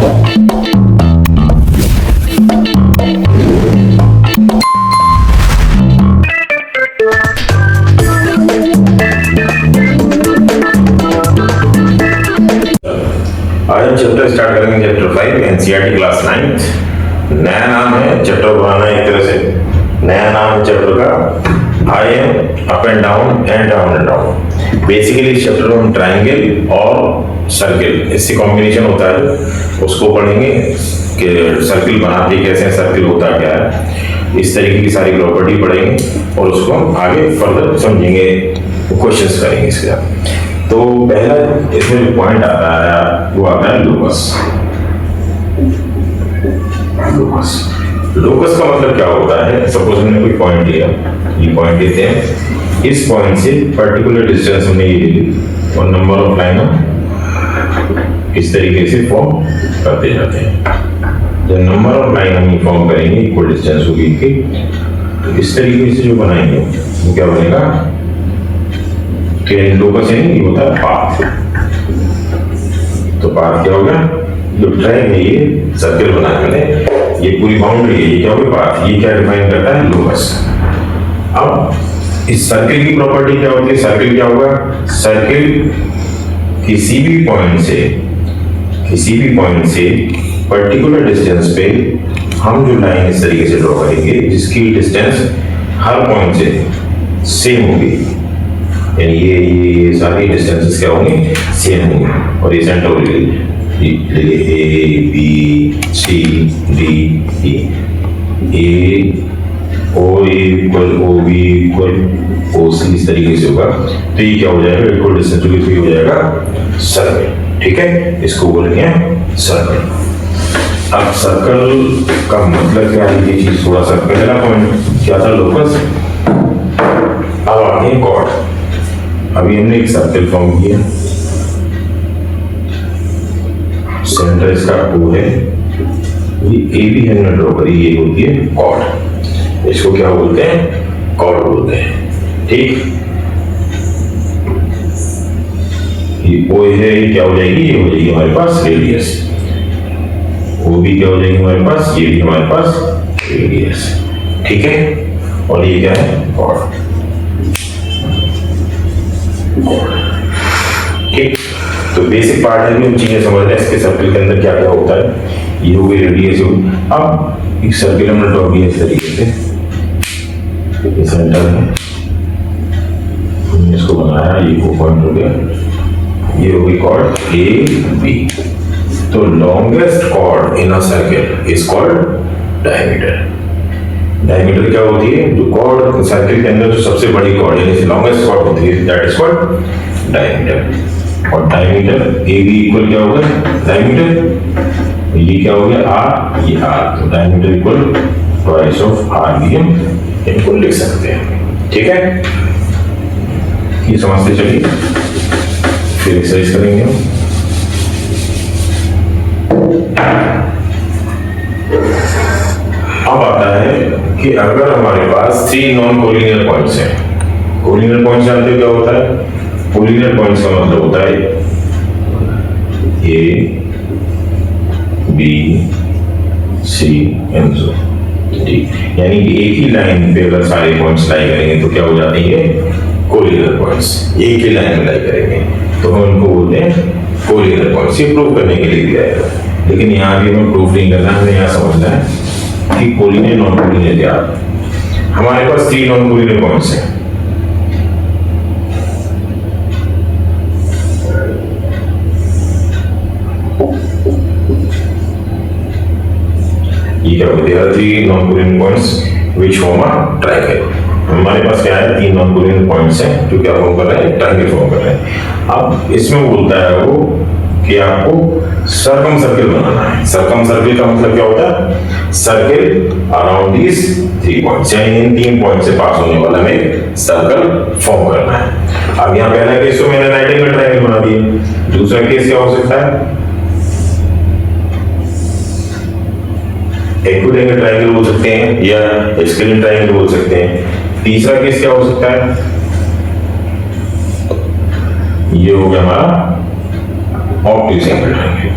आज chapter start करेंगे chapter 5 NCERT class 9। नया नाम है चैप्टर बनाना, एक तरह से नया नाम है चैप्टर का I am up and down and down and down. Basically इस चैप्टर में हम ट्राइंगल और सर्किल इससे कॉम्बिनेशन होता है, उसको पढ़ेंगे कि सर्किल बनाते कैसे, सर्किल होता क्या है, इस तरीके की सारी प्रॉपर्टी पढ़ेंगे और उसको हम आगे फर्दर समझेंगे, क्वेश्चंस करेंगे इसके साथ। तो पहला इसमें जो पॉइंट आता है वो आता है लोकस। लोकस लोकस का मतलब क्या होता है? सपोज हमने कोई पॉइंट लिया, ये पॉइंट लेते हैं, इस पॉइंट से पर्टिकुलर डिस्टेंस हमने ये ली और नंबर ऑफ लाइन इस तरीके से फॉर्म करते जाते हैं। जब नंबर ऑफ लाइन हम फॉर्म करेंगे इक्वल डिस्टेंस होगी कि तो इस तरीके से जो बनाएंगे वो क्या बनेगा? लोकस ये होता है पाथ। तो पाथ क्या होगा? जो ट्राइंगल है ये सर्किल बनाने ये पूरी बाउंड्री है, ये क्या होगा? पाथ। ये क्या डिफाइन करता है? लोकस। अब इस सर्किल की प्रॉपर्टी क्या होती है? सर्किल क्या होगा? सर्किल किसी भी पॉइंट से पर्टिकुलर डिस्टेंस पे हम जो लाइन इस तरीके से ड्रॉ करेंगे जिसकी डिस्टेंस हर पॉइंट से सेम होगी, यानी ये सारी डिस्टेंसेस क्या होंगे? सेम होंगे। और ये सेंटर हो जाएगी A B C D E, A O equal O B equal O C, इस तरीके से होगा। तो ये क्या हो जाएगा? इक्वल डिस्टेंस हो जाएगा सर्कल। ठीक है, इसको बोलेंगे सर्कल। अब सर्कल का मतलब क्या है? ये चीज थोड़ा सा पहला पॉइंट क्या था? लोकस। अब आते हैं कॉर्ड। अभी हमने एक सर्कल फॉर्म किया, सेंटर इसका O है, ये ए बी हमने ड्रॉ करी, ये होती है कॉर्ड। इसको क्या बोलते हैं? कॉर्ड बोलते हैं। ठीक, ये O है, ये क्या हो जाएगी? ये हो जाएगी हमारे पास रेडियस। O भी क्या हो जाएगी हमारे पास? ये भी हमारे पास रेडियस। ठीक है, और ये क्या है? कॉर्ड। ठीक, तो बेसिक पार्ट है कि हम चीजें समझ रहे हैं इसके सर्कल के अंदर क्या क्या होता है। ये हो गई रेडियस। अब एक सर्कल हमने ड्रॉ किया इस तरीके से, ये सेंटर है, हमने इसको बनाया, ये को पॉइंट हो गया, ये हो गई कॉर्ड ए बी। तो longest chord in a circle is called diameter. Diameter क्या होती है? जो कॉर्ड सर्किल के अंदर जो सबसे बड़ी कॉर्ड है, लॉन्गेस्ट कॉर्ड होती है, दैट इज कॉल्ड डायमीटर। और डायमीटर ए बी इक्वल क्या होगा? डायमीटर, ये क्या हो गया? आर, ये आर। तो diameter equal twice of R भी हम इनको लिख सकते हैं। ठीक है, ये समझते चलिए, फिर एक्सरसाइज करेंगे हम। अब आता है कि अगर हमारे पास 3 नॉन कोलिनियर पॉइंट्स हैं। कोलिनियर पॉइंट्स जानते हो क्या होता है? कोलिनियर पॉइंट्स का मतलब होता है A B C and so. ठीक, यानी कि एक ही लाइन पे अगर सारे पॉइंट्स लाई करेंगे तो क्या हो जाते हैं? Collinear points. एक ही लाइन में लाई करेंगे तो हम उनको बोलते हैं कोलिनियर पॉइंट्स। ये प्रूव करने के लिए दिया है, लेकिन यहाँ भी हमें प्रूफ नहीं करना, हमें यहाँ समझना है कि कोलिनियर नॉन कोलिनियर क्या है। हमारे पास 3 नॉन कोलिनियर पॉइंट्स हैं। ये क्या होते हैं? 3 non collinear points which form a triangle. हमारे पास क्या है? 3 नॉन कोलिनियर पॉइंट्स हैं जो क्या फॉर्म कर रहे हैं? ट्रायंगल फॉर्म कर रहे हैं। अब इसमें बोलता है वो कि आपको सर्कम सर्किल बनाना है। सर्कम सर्किल का मतलब क्या होता है? सर्किल अराउंड दिस 3 पॉइंट्स, यानी इन 3 पॉइंट से पास होने वाला में सर्कल फॉर्म करना है। अब यहाँ पहला केस तो मैंने 90 में ट्रायंगल बना दिया। दूसरा केस क्या हो सकता है? एक्विलेटरल ट्रायंगल बोल सकते हैं या एक्सक्लूसिव ट्रायंगल बोल सकते हैं। तीसरा केस क्या हो सकता है? ये हो गया हमारा obtuse angle triangle.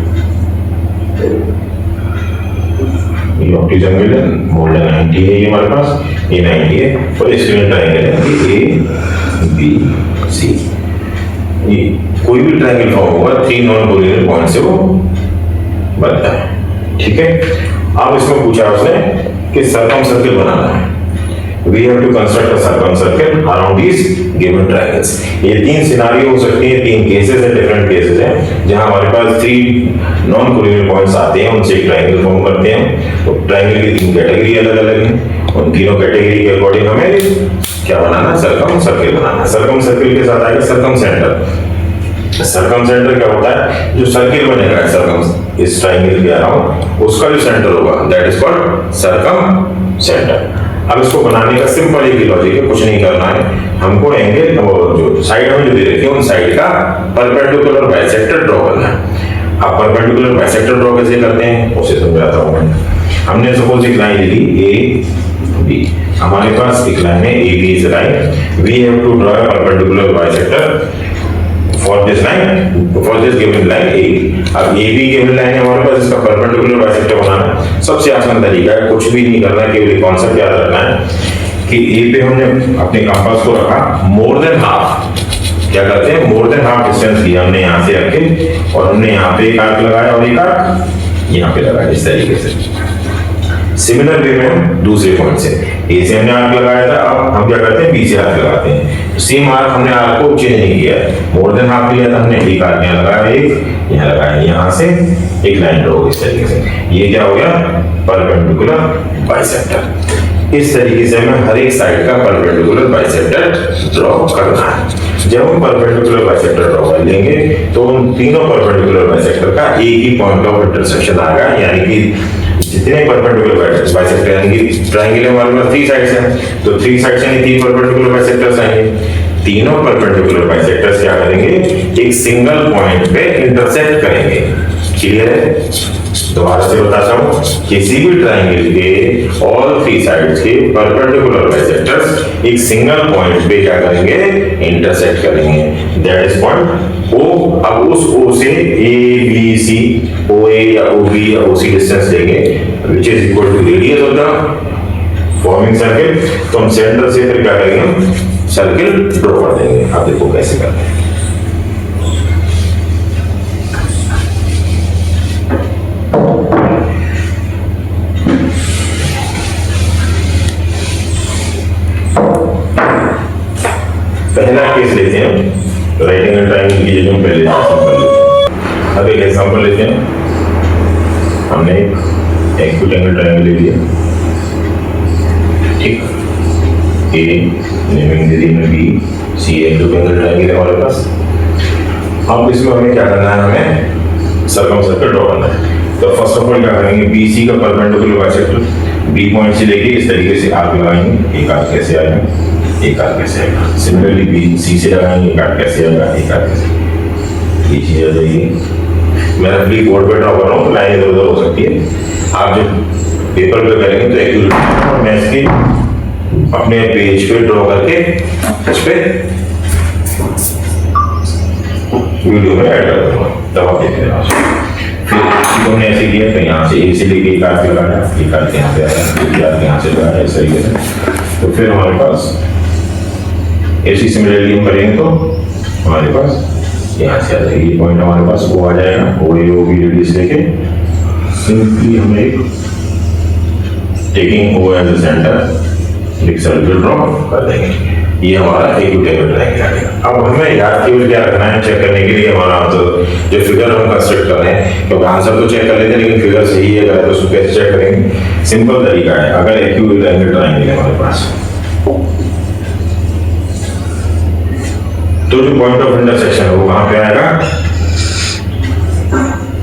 Optic angle है मोर देन 90 है, ये हमारे पास ये 90 है, और इसमें ट्रायंगल है ए बी सी। ये कोई भी ट्रायंगल फॉर्म होगा 3 नॉन कोलिनियर पॉइंट से वो बनता है, ठीक है। अब इसमें पूछा उसने कि सर्कम सर्कल बनाना है, we have to construct a circumcircle around these given triangles। ये 3 सिनारियो हो सकती है, 3 केसेस है, डिफरेंट केसेस हैं, जहां हमारे पास 3 नॉन कोलिनियर पॉइंट्स आते हैं, उनसे एक ट्रायंगल फॉर्म करते हैं। तो ट्रायंगल की 3 कैटेगरी अलग अलग हैं, उन तीनों कैटेगरी के अकॉर्डिंग हमें क्या बनाना, सर्कम सर्कल बनाना। सर्कम सर्कल के साथ आएगा सर्कम सेंटर। सर्कम सेंटर क्या होता है, जो सर्किल बनेगा सर्कम इस ट्रायंगल के अराउंड, उसका जो सेंटर होगा that is called circum centre. अब इसको बनाने का सिंपल एक लॉजिक है, कुछ नहीं करना है, हमको एंगल जो साइड में जो दे रखी है उन साइड का परपेंडिकुलर बाइसेक्टर ड्रॉ करना है। अब परपेंडिकुलर बाइसेक्टर ड्रॉ कैसे करते हैं उसे समझाता हूं मैं। हमने सपोज एक लाइन ली ए बी, हमारे पास एक लाइन है A B is line, we have to draw a perpendicular bisector for this line, for this given line A। अब AB given line है हमारे पास, इसका परपेंडिकुलर बाइसेक्टर बनाना सबसे आसान तरीका है, कुछ भी नहीं करना, केवल कॉन्सेप्ट याद रखना है कि A पे हमने अपने कंपास को रखा मोर देन हाफ। क्या करते हैं, मोर देन हाफ डिस्टेंस लिया हमने यहाँ से रखे, और हमने यहाँ पे एक आर्क लगाया और एक आर्क यहाँ पे लगाया, इस तरीके से। सिमिलर वे में हम दूसरे पॉइंट से ए से हमने आर्क लगाया था, अब हम क्या करते हैं बी से आर्क लगाते हैं। तो सेम आर्क हमने आर्क को चेंज नहीं किया है, मोर देन हाफ लिया था हमने, एक आर्क यहाँ लगाया, एक यहाँ लगाया, यहाँ से एक लाइन ड्रॉ इस तरीके से। ये क्या हो गया, परपेंडिकुलर बाइसेक्टर। इस तरीके से हमें हर एक साइड का परपेंडिकुलर बाइसेक्टर ड्रॉ करना है। जब हम परपेंडिकुलर बाइसेक्टर ड्रॉ कर लेंगे तो उन तीनों परपेंडिकुलर बाइसेक्टर का एक ही पॉइंट ऑफ इंटरसेक्शन आएगा, यानी कि जितने परपेंडिकुलर बाइसेक्टर, यानी कि ट्रायंगल हमारे पास 3 साइड्स हैं, तो 3 साइड्स यानी 3 परपेंडिकुलर बाइसेक्टर्स आएंगे। तीनों परपेंडिकुलर बाइसेक्टर्स क्या करेंगे, एक सिंगल पॉइंट पे इंटरसेक्ट करेंगे। क्लियर है, दोबारा से बताता हूं, किसी भी ट्रायंगल के ऑल 3 साइड्स के परपेंडिकुलर बाइसेक्टर्स एक सिंगल पॉइंट पे क्या करेंगे, इंटरसेक्ट करेंगे, दैट इज पॉइंट O। अब उस O से A B C OA या OB या OC डिस्टेंस लेंगे which is equal to radius of the forming circle। तो हम सेंटर से फिर क्या करेंगे, सर्किल ड्रॉ कर देंगे। अब देखो कैसे करते हैं। पहला केस लेते हैं, राइट एंगल ट्रायंगल की जगह पहले एग्जांपल। अब एक एग्जांपल लेते हैं, हमने एक एक्यूट एंगल ट्रायंगल ले लिया, ठीक, ए नेमिंग दे दी में बी, सी एक्यूट एंगल ट्रायंगल है हमारे पास। अब इसमें हमें क्या करना है, हमें सर्कम सर्कल ड्रॉ करना है। तो फर्स्ट ऑफ ऑल क्या करेंगे, बी सी का परपेंडिकुलर बाइसेक्टर बी पॉइंट से लेके इस तरीके से आर्क लगाएंगे, एक आर्क कैसे आएगा, एक आर्क कैसे आएगा। सिमिलरली बी सी से लगाएंगे, एक आर्क कैसे आएगा, एक आर्क कैसे, ये चीज आ जाएगी। मैं रफली बोर्ड पे ड्रॉ कर रहा हूँ, लाइन इधर उधर हो सकती है, आप जब पेपर पे करेंगे तो एक्यूरेट। मैं इसकी अपने पेज पे ड्रॉ करके इस पे वीडियो में ऐड कर दूंगा, तब आप देख लेना। फिर हमने ऐसे किया, तो यहाँ से ए से लेके एक आर्क लगाया, एक आर्क यहाँ पे आया, एक आर्क यहाँ से लगाया, इस तरीके से। तो फिर हमारे पास ऐसी सिमिलरली हम करेंगे तो हमारे पास यहाँ से आ जाएगी, पॉइंट हमारे पास वो आ जाएगा, वो ए ओ बी रेडियस लेके सिंपली हम एक taking O as a center एक सर्कल ड्रॉ कर देंगे। ये हमारा एक्यूट एंगल ट्रायंगल आ गया। अब हमें याद केवल क्या रखना है, चेक करने के लिए हमारा तो जो फिगर हम कंस्ट्रक्ट कर रहे हैं, क्योंकि आंसर तो चेक कर लेते हैं लेकिन फिगर सही है गलत तो उसको कैसे चेक करेंगे। सिंपल तरीका है, अगर एक्यूट एंगल ट्रायंगल है हमारे पास तो जो पॉइंट ऑफ इंटरसेक्शन है वो कहां पे आएगा,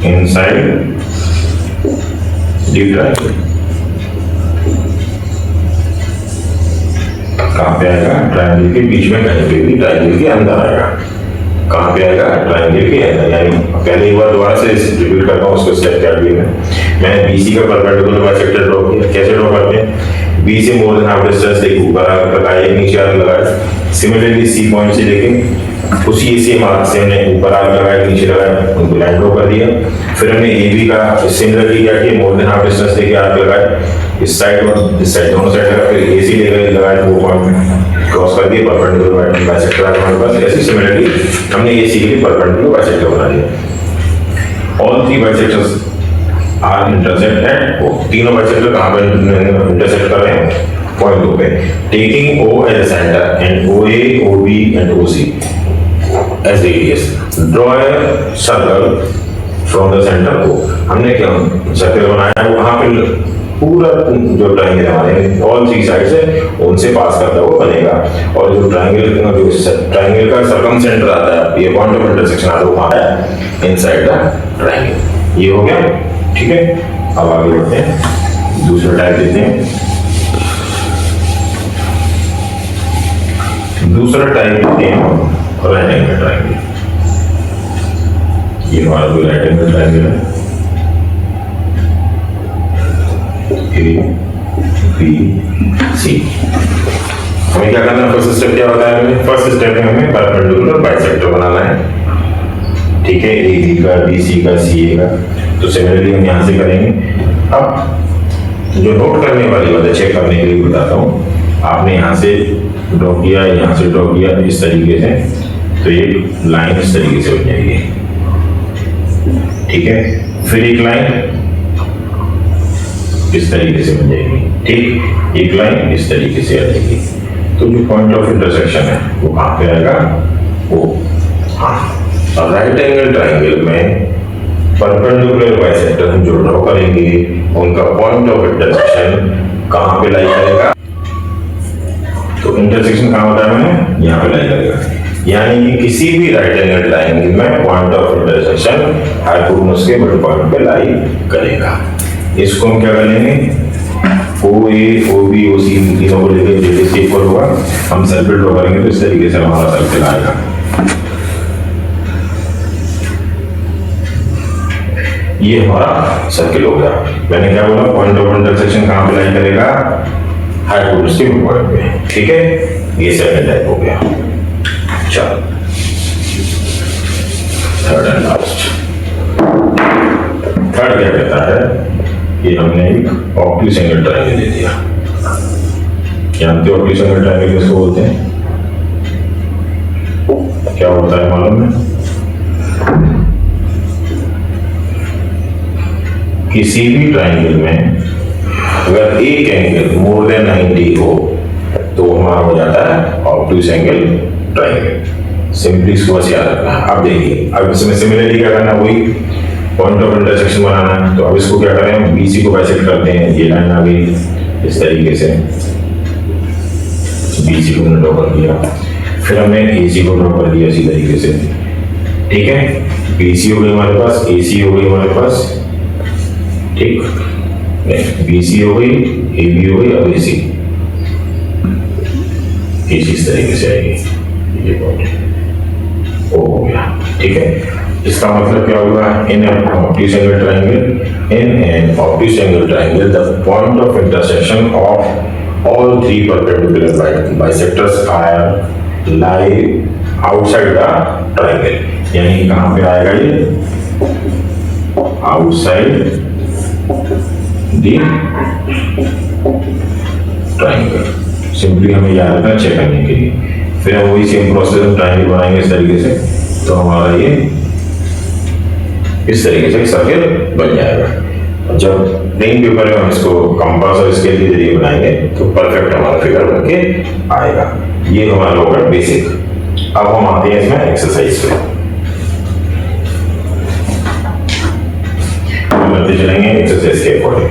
इनसाइड डी ट्रायंगल। कहां पे आएगा, ट्रायंगल के बीच में कहीं पे भी, ट्रायंगल के अंदर आएगा। कहां पे आएगा, ट्रायंगल के अंदर। यानी पहले एक बार दोबारा से रिपीट करता हूं उसको स्टेप क्या किया मैंने बीसी का परपेंडिकुलर बाइसेक्टर ड्रॉ किया। कैसे ड्रॉ करते हैं, बी से मोर देन हाफ डिस्टेंस एक ऊपर आर्क लगाया, एक नीचे आर्क लगाया। सिमिलरली सी पॉइंट से लेके उसी सेम आर्क से हमने ऊपर आर्क लगाया, नीचे लगाया, उनको लाइन ड्रॉ कर दिया। फिर हमने ए बी का सिमिलरली क्या किया, मोर देन हाफ डिस्टेंस लेके आर्क लगाया, इस साइड और इस साइड दोनों साइड लगा, फिर ए सी लेकर लगाया, वो पॉइंट क्रॉस कर दिए, परपेंडिकुलर बाइसेक्टर आ गया हमारे पास। ऐसे सिमिलरली हमने ए सी के लिए परपेंडिकुलर बाइसेक्टर बना लिया। All three bisectors are intersect at O, तीनों बाइसेक्टर कहाँ पर इंटरसेक्ट कर रहे हैं, पॉइंट ओ पे। Taking O as a center and O A, O B and O C as radius, draw a circle from the center O. हमने क्या circle बनाया है, वहां पे पूरा जो ट्रायंगल हमारे ऑल थ्री साइड्स है उनसे पास करता हुआ बनेगा, और जो ट्रायंगल का सर्कम सेंटर आता है, ये पॉइंट ऑफ इंटरसेक्शन आता है, वहां है इनसाइड द ट्रायंगल। ये हो गया, ठीक है। अब आगे बढ़ते हैं, दूसरा टाइप देते हैं। दूसरा टाइप देते हैं राइट एंगल ट्रायंगल। ये हमारा जो राइट एंगल ट्रायंगल है, ए बी सी। हमें क्या करना है, फर्स्ट स्टेप क्या होता है, फर्स्ट स्टेप में हमें परपेंडिकुलर बाइसेक्टर बनाना है, ठीक है, ए बी का, बी सी का, सी ए का। तो सिमिलरली हम यहाँ से करेंगे। अब जो नोट करने वाली बात है, चेक करने के लिए बताता हूँ। आपने यहाँ से ड्रॉ किया, यहाँ से ड्रॉ किया, इस तरीके से, तो ये लाइन इस तरीके से बन जाएगी, ठीक है। फिर एक लाइन इस तरीके से बन जाएगी, ठीक, एक लाइन इस तरीके से आ जाएगी। तो जो पॉइंट ऑफ इंटरसेक्शन है वो कहाँ पे आएगा, वो हाँ राइट एंगल ट्रायंगल में परपेंडिकुलर बाइसेक्टर हम जो ड्रॉ करेंगे उनका पॉइंट ऑफ इंटरसेक्शन कहाँ पे लाई करेगा। तो इंटरसेक्शन कहाँ होता है, मैंने यहाँ पे लाई करेगा, यानी कि किसी भी राइट एंगल ट्रायंगल में पॉइंट ऑफ इंटरसेक्शन हाइपोटेन्यूज के मिड पॉइंट पे लाई करेगा। इसको हम क्या कर लेंगे, ओ ए, ओ बी, ओ सी, तीनों को लेकर जैसे इक्वल होगा, हम सर्कल ड्रॉ करेंगे तो इस तरीके से हमारा सर्कल आएगा। ये हमारा सर्कल हो गया। मैंने क्या बोला, पॉइंट ऑफ इंटरसेक्शन कहाँ पे लाई करेगा, हाइपोटेन्यूज के मिड पॉइंट पे, ठीक है। ये सेकंड टाइप हो गया। चलो थर्ड एंड लास्ट। थर्ड क्या कहता है कि हमने एक ऑब्ट्यूज एंगल ट्रायंगल दे दिया। जानते हो ऑब्ट्यूज एंगल ट्रायंगल किसको बोलते हैं, क्या होता है मालूम है, किसी भी ट्रायंगल में अगर एक एंगल मोर देन 90 हो तो हमारा हो जाता है ऑब्ट्यूज एंगल ट्रायंगल। सिंपली इसको बस याद रखना है। अब देखिए, अब इसमें सिमिलरली क्या करना है, वही पॉइंट ऑफ इंटरसेक्शन बनाना है। तो अब इसको क्या करें, हम बीसी को बाइसेक्ट करते हैं, ये लाइन आ गई इस तरीके से, बीसी को हमने ड्रॉ कर दिया, फिर हमने एसी को ड्रॉ कर दिया इसी तरीके से, ठीक है। बीसी हो गई हमारे पास, एसी हो गई हमारे पास, ठीक, नहीं बीसी हो गई, ए बी हो गई, अब एसी, एसी इस तरीके से आएगी, ये पॉइंट ओ हो गया, ठीक है। इसका मतलब क्या होगा, in an obtuse angle triangle, in an obtuse angle triangle the point of intersection of all three perpendicular bisectors are lie outside the triangle. यानी कहां पे आएगा ये, आउटसाइड द ट्रायंगल। सिंपली हमें याद रखना चेक करने के लिए। फिर हम वही सेम प्रोसेस हम ट्रायंगल बनाएंगे इस तरीके से, तो हमारा ये इस तरीके से सर्कल बन जाएगा। जब प्लेन पेपर में हम इसको कंपास और स्केल के जरिए बनाएंगे तो परफेक्ट हमारा फिगर बनके आएगा। ये हमारा होगा बेसिक। अब हम आते हैं इसमें एक्सरसाइज पे, करते चलेंगे एक्सरसाइज के अकॉर्डिंग।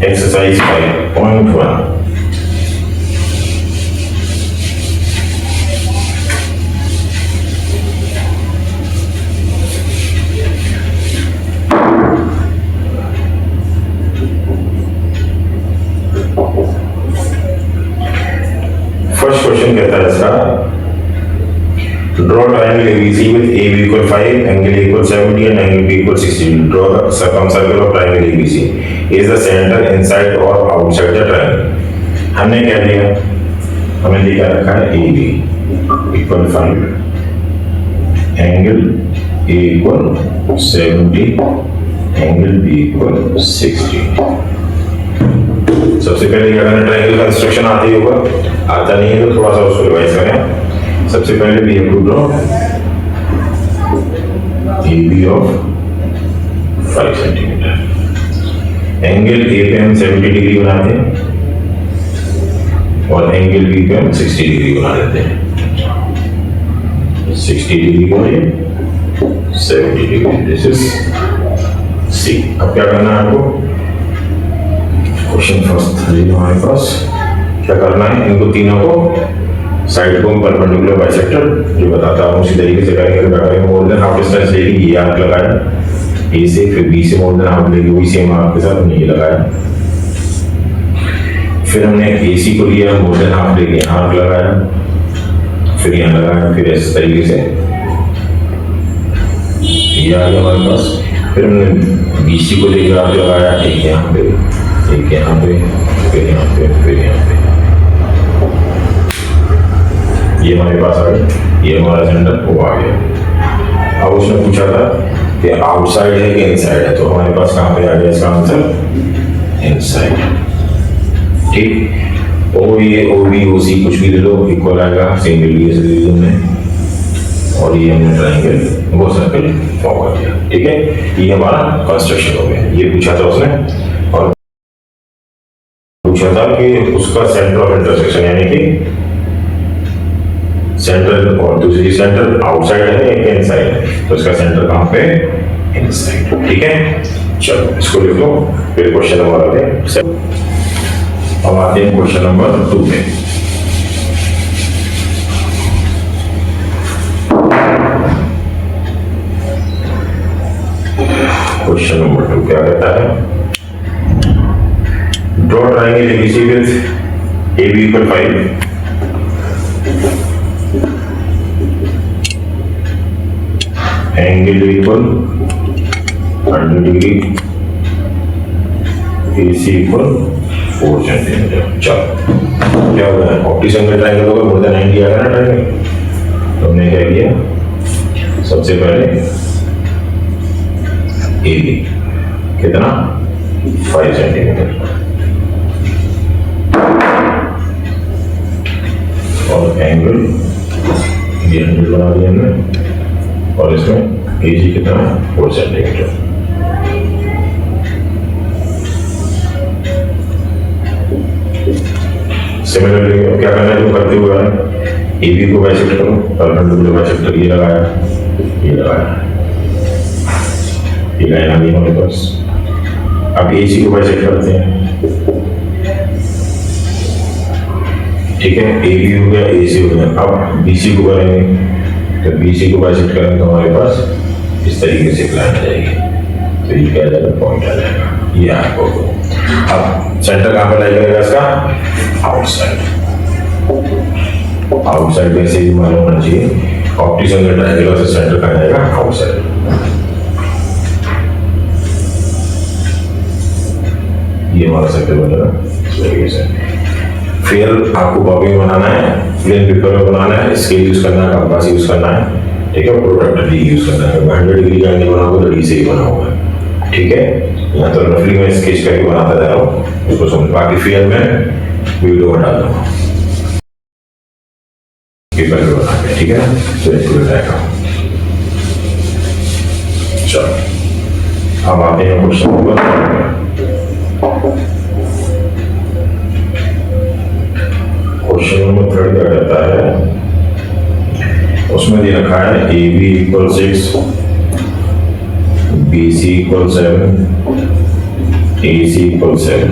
एक्सरसाइज 5.1 क्वेश्चन कहता है इसका, draw triangle ABC with AB equal 5, angle equal 70 and angle B equal 60. Draw the circumcircle of triangle ABC. Is the center inside or outside the triangle? हमने क्या लिया, हमें दिखा रखा है A B equal 5, angle A equal 70, angle B equal 60। सबसे पहले क्या करना, ट्रायंगल कंस्ट्रक्शन आती होगा, आता नहीं है तो थोड़ा सा उसको रिवाइज करें। सबसे पहले we have to draw A B of 5 centimetre, angle A पे हम 70 डिग्री बनाते हैं और एंगल बी पे हम 60 डिग्री बना देते हैं। 60 डिग्री को ये 70 डिग्री, दिस इज सी। अब क्या करना है आपको, क्वेश्चन फर्स्ट हमारे पास क्या करना है, इनको तीनों को साइड को परपेंडिकुलर बाइसेक्टर जो बताता हूँ उसी तरीके से करेंगे। मोर देन हाफ डिस्टेंस लेगी, ये आर्क लगाया ए से, फिर बी से मोर देन हाफ लेगी, वही सेम आर्क के साथ हमने ये लगाया। फिर हमने ए सी को लिया, मोर देन हाफ लेके आर्क लगाया, फिर यहाँ लगाया, फिर इस तरीके से ये आ गया हमारे पास। फिर हमने बी सी को लेकर आर्क लगाया, एक यहाँ पे, एक यहाँ पे, फिर यहाँ पे, फिर यहाँ पे, ये हमारे पास आ गया, ये हमारा सेंटर वो आ गया। अब उसने पूछा था कि आउटसाइड है कि इनसाइड है, तो हमारे पास कहाँ पे आ गया इसका आंसर, इनसाइड। ठीक, ओ ये ओ बी ओ सी कुछ भी ले लो, इक्वल आएगा, सेम रेडियस रीजन में, और ये हमने ट्रायंगल वो सर्कल फॉर्म कर दिया। ठीक है, ये हमारा कंस्ट्रक्शन हो गया। ये पूछा था उसने, और पूछा था कि उसका सेंटर ऑफ इंटरसेक्शन यानी कि सेंटर, और दूसरी सेंटर आउटसाइड है एक इनसाइड है, तो इसका सेंटर कहाँ पे, इनसाइड। ठीक है, चलो इसको लिख लो, फिर क्वेश्चन नंबर आते हैं। अब आते हैं क्वेश्चन नंबर 2 पे। क्वेश्चन नंबर 2 क्या कहता है, draw triangle ABC with AB equal 5, angle equal 100 degree, AC equal 4 centimetre. चलो क्या होगा, ऑप्टिक एंगल ट्रायंगल होगा, मोर देन 90 आएगा ना ट्रायंगल। तो हमने क्या किया, सबसे पहले AB कितना 5 सेंटीमीटर, और एंगल ये 100 बना दिया हमने, और इसमें AC कितना है 4 सेंटीमीटर। सिमिलरली क्या करना है, जो करते हुए AB को बाइसेक्ट करो, परपेंडिकुलर बाइसेक्टर ये लगाया, ये लगाया, ये लाइन आ गई हमारे पास। अब AC को बाइसेक्ट करते हैं। ठीक है, AB हो गया, AC हो गया। अब BC को करेंगे, तो BC को बाइसेक्ट करेंगे तो हमारे पास इस तरीके से लाइन आ जाएगी, तो ये क्या आ जाएगा, पॉइंट आ जाएगा, ये आपको। अब सेंटर कहाँ पर लाई करेगा इसका, आउटसाइड। आउटसाइड वैसे ही मालूम होना चाहिए, ऑप्टिक एंगल ट्रायंगल से सेंटर कहाँ जाएगा, आउटसाइड। ये हमारा सर्कल बनेगा इस तरीके से। फिर आपको कॉपी में बनाना है, प्लेन पेपर में बनाना है, स्केल यूज करना है, कंपास यूज करना है। ठीक है, प्रोडक्ट डी यूज करना है। 100 डिग्री का एंगल बनाओगे तो डी से ही बनाओगे। ठीक है, यहाँ तो रफली मैं स्केच करके बनाता जा रहा हूँ, उसको समझ। बाकी फिर मैं वीडियो में डाल दूंगा पेपर में बना के। ठीक है, तो इसको बताएगा। चलो अब आते हैं क्वेश्चन नंबर, क्वेश्चन नंबर 3 क्या कहता है, उसमें दे रखा है AB equal 6, BC equal 7, AC equal 7।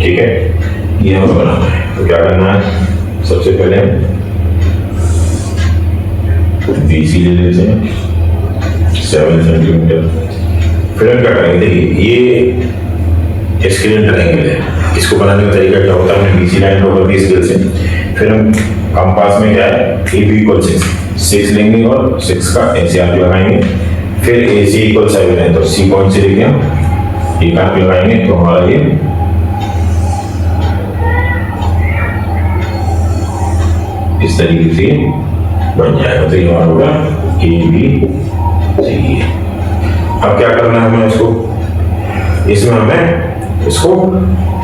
ठीक है, ये हमें बनाना है। तो क्या करना है, सबसे पहले BC ले लेते हैं 7 सेंटीमीटर। फिर हम क्या करेंगे, देखिए ये स्केल ट्रायंगल है, इसको बनाने का तरीका क्या होता है, हमने BC लाइन ड्रॉ कर दी स्केल से। फिर हम कंपास में क्या है, AB इक्वल 6 लेंगे और 6 का ऐसे आर्क लगाएंगे। फिर AC इक्वल 7 है, तो C पॉइंट से लेके हम एक आर्क लगाएंगे, तो हमारा ये इस तरीके से बन जाएगा। तो ये हमारा होगा ए बी सी। अब क्या करना है हमें इसको, इसमें हमें इसको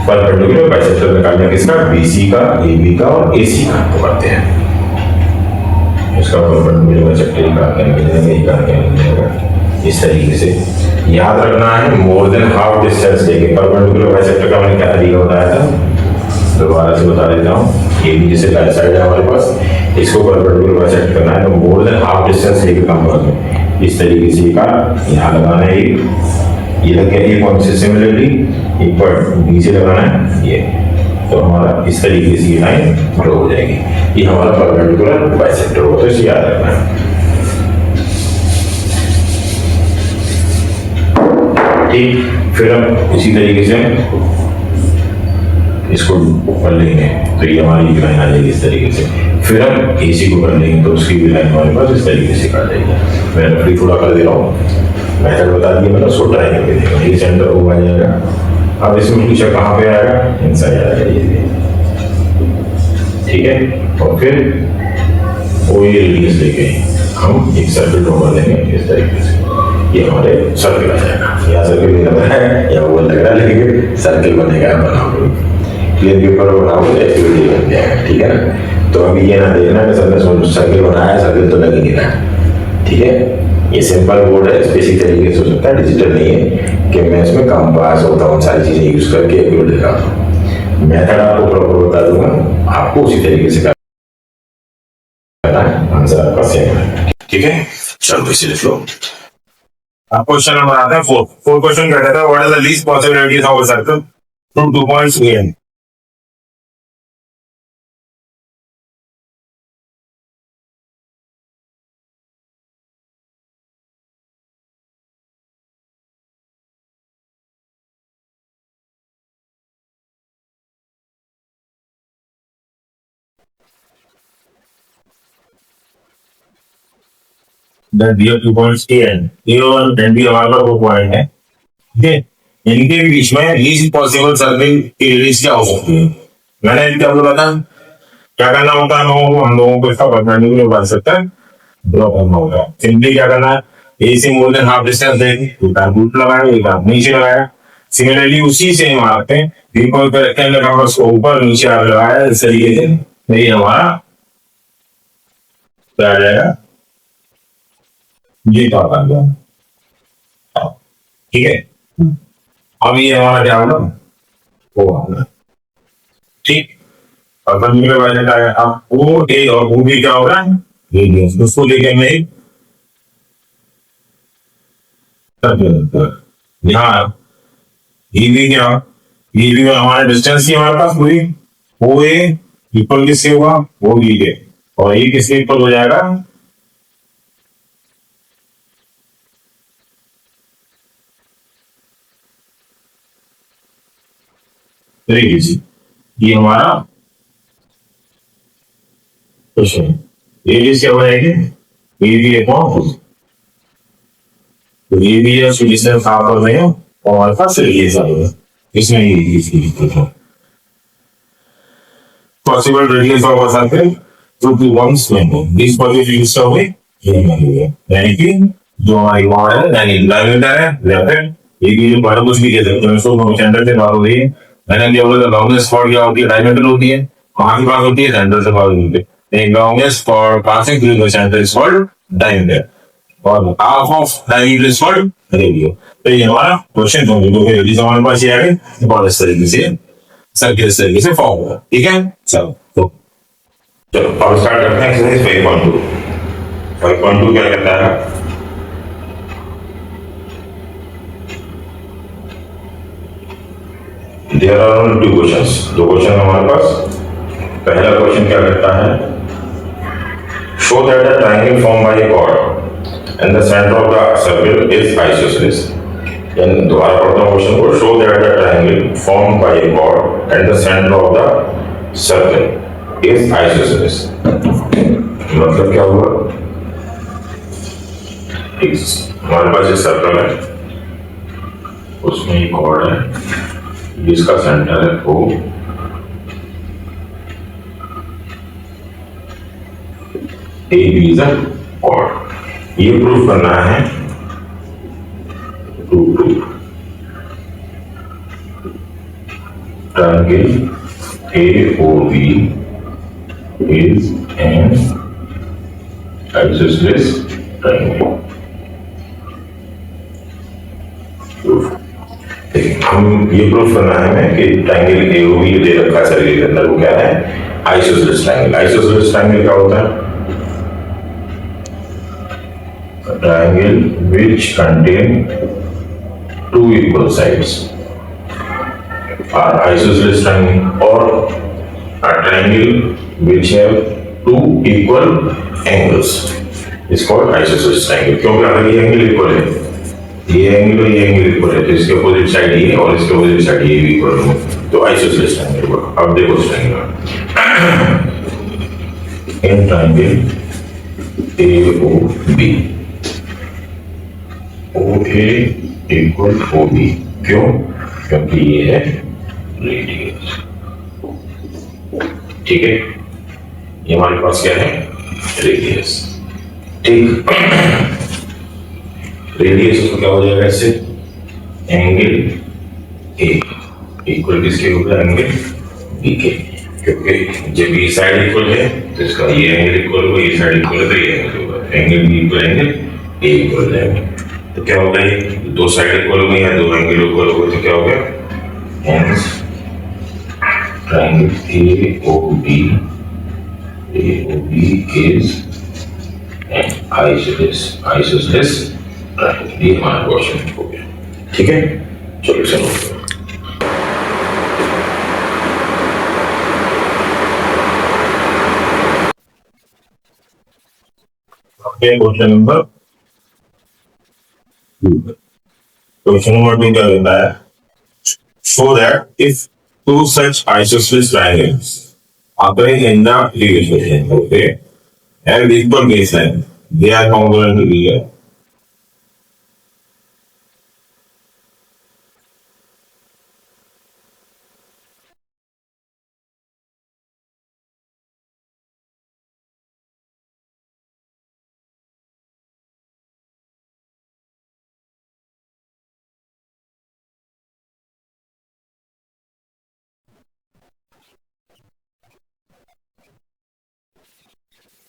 परपेंडिकुलर बाइसेक्टर निकालना है, किसका, बीसी का, एबी का और एसी का। तो करते हैं इसका परपेंडिकुलर बाइसेक्टर निकालना इस तरीके से। याद रखना है मोर देन हाफ डिस्टेंस लेके। परपेंडिकुलर बाइसेक्टर का मैंने क्या तरीका बताया था, दोबारा से बता देता हूँ। ये भी जैसे राइट साइड है हमारे पास, इसको परपेंडिकुलर बाइसेक्ट करना है तो मोर देन हाफ डिस्टेंस लेके काम करना है। इस तरीके से का यहाँ लगाना है, ये लग गया ए पॉइंट से, सिमिलरली एक पॉइंट नीचे लगाना है ये। तो हमारा इस तरीके से ये लाइन ड्रॉ हो जाएगी। ये हमारा परपेंडिकुलर बाइसेक्टर होगा, तो इसे याद रखना है। ठीक, फिर हम इसी तरीके से इसको कर लेंगे तो ये हमारी लाइन आ जाएगी इस तरीके से। फिर हम एसी को कर लेंगे तो उसकी भी लाइन हमारे पास इस तरीके से कर जाएगी। मैं रफली थोड़ा कर दे रहा हूँ, मेथड बता दिया मैंने, उसको ट्राई करके देखो। ये सेंटर हो जाएगा। अब इसमें पीछे कहाँ पे आएगा, इनसाइड आ जाएगा, ठीक है। और फिर वही रेडियस लेके हम एक सर्कल ड्रॉ कर लेंगे इस तरीके से। ये हमारे सर्कल आ जाएगा। यहाँ सर्कल नहीं लग रहा है या वो लग रहा है, लेकिन सर्कल बनेगा। बनाओ क्लियर पेपर बनाओ तो एक्टिविटी बन जाएगा, ठीक है ना। तो अभी ये ना देखना कि सर ने सर्कल बनाया, सर्कल तो लग ही नहीं रहा, ठीक है। ये सिंपल बोर्ड है, बेसिक तरीके से हो सकता है, डिजिटल नहीं है कि मैं इसमें कंपास होता हूँ सारी चीजें यूज करके एक्यूरेट दिखाता हूँ। मेथड आपको प्रॉपर बता दूंगा, आपको उसी तरीके से करना है, आंसर आपका सेम है, ठीक है। चलो इसे लिख लो। अब क्वेश्चन नंबर आता है 4। क्वेश्चन क्या कहता है, what is the least possible radius of a circle from 2 points A and. That we have 2 points A and A और and B हमारे पास 2 पॉइंट है, ठीक है। इनके बीच में लीस्ट पॉसिबल सर्कल की रेडियस क्या हो सकती है। मैंने क्या बोला था, क्या करना होता है हम लोगों को इसका परपेंडिकुलर बन सकता है, ड्रॉ करना होगा। सिंपली क्या करना है, ए से मोर देन हाफ डिस्टेंस देंगे, रूट लगाया, एक हाथ नीचे लगाया। सिमिलरली उसी से हम आते हैं, बी पॉइंट पर रेक्टेंगल का उसको ऊपर नीचे आप लगाया इस तरीके से। ये हमारा क्या आ जाएगा, ये तो आता है, ठीक है। अब ये हमारा क्या होगा, वो ठीक। परपेंडिकुलर बाइसेक्टर आया। अब ओ ए और ओ बी क्या हो रहा है, रेडियस, उसको लेके मैं यहाँ ये भी क्या, ये भी हमारा डिस्टेंस ही हमारे पास पूरी ओ ए इक्वल किससे होगा, ओ बी के, और ये किसके इक्वल हो जाएगा, ये हमारा क्वेश्चन। रेडियस क्या हो जाएगी, ए बी अपॉन, तो ये भी है डिस्टेंस आप कर रहे हो और हमारे पास रेडियस आएगा। इसमें ये possible radius of a circle to to once में दिस पॉजिटिव लिस्ट हो गई, यानी कि जो हमारी वहां है यानी डायमीटर है लेफ्ट हैंड, ये भी जो बड़ा कुछ भी कह सकते हैं, इसको सेंटर से बात हो रही है। मैंने जो बोला लॉन्गेस्ट कॉर्ड क्या होती है, डायमीटर होती है, कहां की बात होती है, सेंटर से बात होती है। Longest chord passing through the centre is called diameter और half of diameter is called radio. तो ये हमारा क्वेश्चन हो गया, रेडियस हमारे पास ये आ गई और इस तरीके से सर्किल इस तरीके से फॉर्म होगा, ठीक है। चलो अब स्टार्ट करते हैं एक्सरसाइज 5.2। 5.2 क्या कहता है, there are only 2 questions. 2 question हमारे पास। पहला क्वेश्चन क्या कहता है, show that the triangle form by a chord and the center of the circle is isosceles। यानी दोबारा पढ़ता हूँ क्वेश्चन को, show that the triangle form by a chord and the center of the circle is isosceles। मतलब क्या हुआ, हमारे पास एक सर्कल है, उसमें एक chord है जिसका सेंटर है O A B is a chord. ये प्रूफ करना है to triangle AOB is an isosceles triangle. हम ये प्रूफ करना है हमें कि ट्राइंगल AOB दे रखा है सर्किल के अंदर, वो क्या है? Isosceles triangle. आइसोसेलेस ट्राइंगल क्या होता है? Triangle which contain two equal sides are isosceles triangle, or a triangle which have two equal angles is called isosceles triangle। क्योंकि अगर ये एंगल इक्वल है, ये एंगल और ये एंगल इक्वल है, तो इसके अपोजिट साइड ये और इसके अपोजिट साइड ये भी इक्वल है, तो आइसोसेलेस ट्रायंगल होगा। अब देखो इस triangle in triangle AOB, OA equal OB, क्यों? क्योंकि ये है रेडियस। ठीक है, ये हमारे पास क्या है? रेडियस। ठीक, रेडियस तो क्या हो जाएगा इससे? एंगल ए इक्वल किसके होगा? एंगल बी के, क्योंकि जब ये साइड इक्वल है तो इसका ये एंगल इक्वल होगा, ये साइड इक्वल है तो ये एंगल होगा। Angle B equal angle A equal हो जाएगा, तो क्या होगा? ये दो साइड इक्वल हो गई या दो एंगल इक्वल हो गए, तो क्या हो गया? Hence triangle AOB is an isosceles triangle। ये हमारा क्वेश्चन हो गया। ठीक है, चलो चलो क्वेश्चन नंबर 2। क्वेश्चन नंबर 2 क्या कहता है? Show that if two such isosceles triangles occurring in the equation, okay, have equal baseline, they are congruent to each other।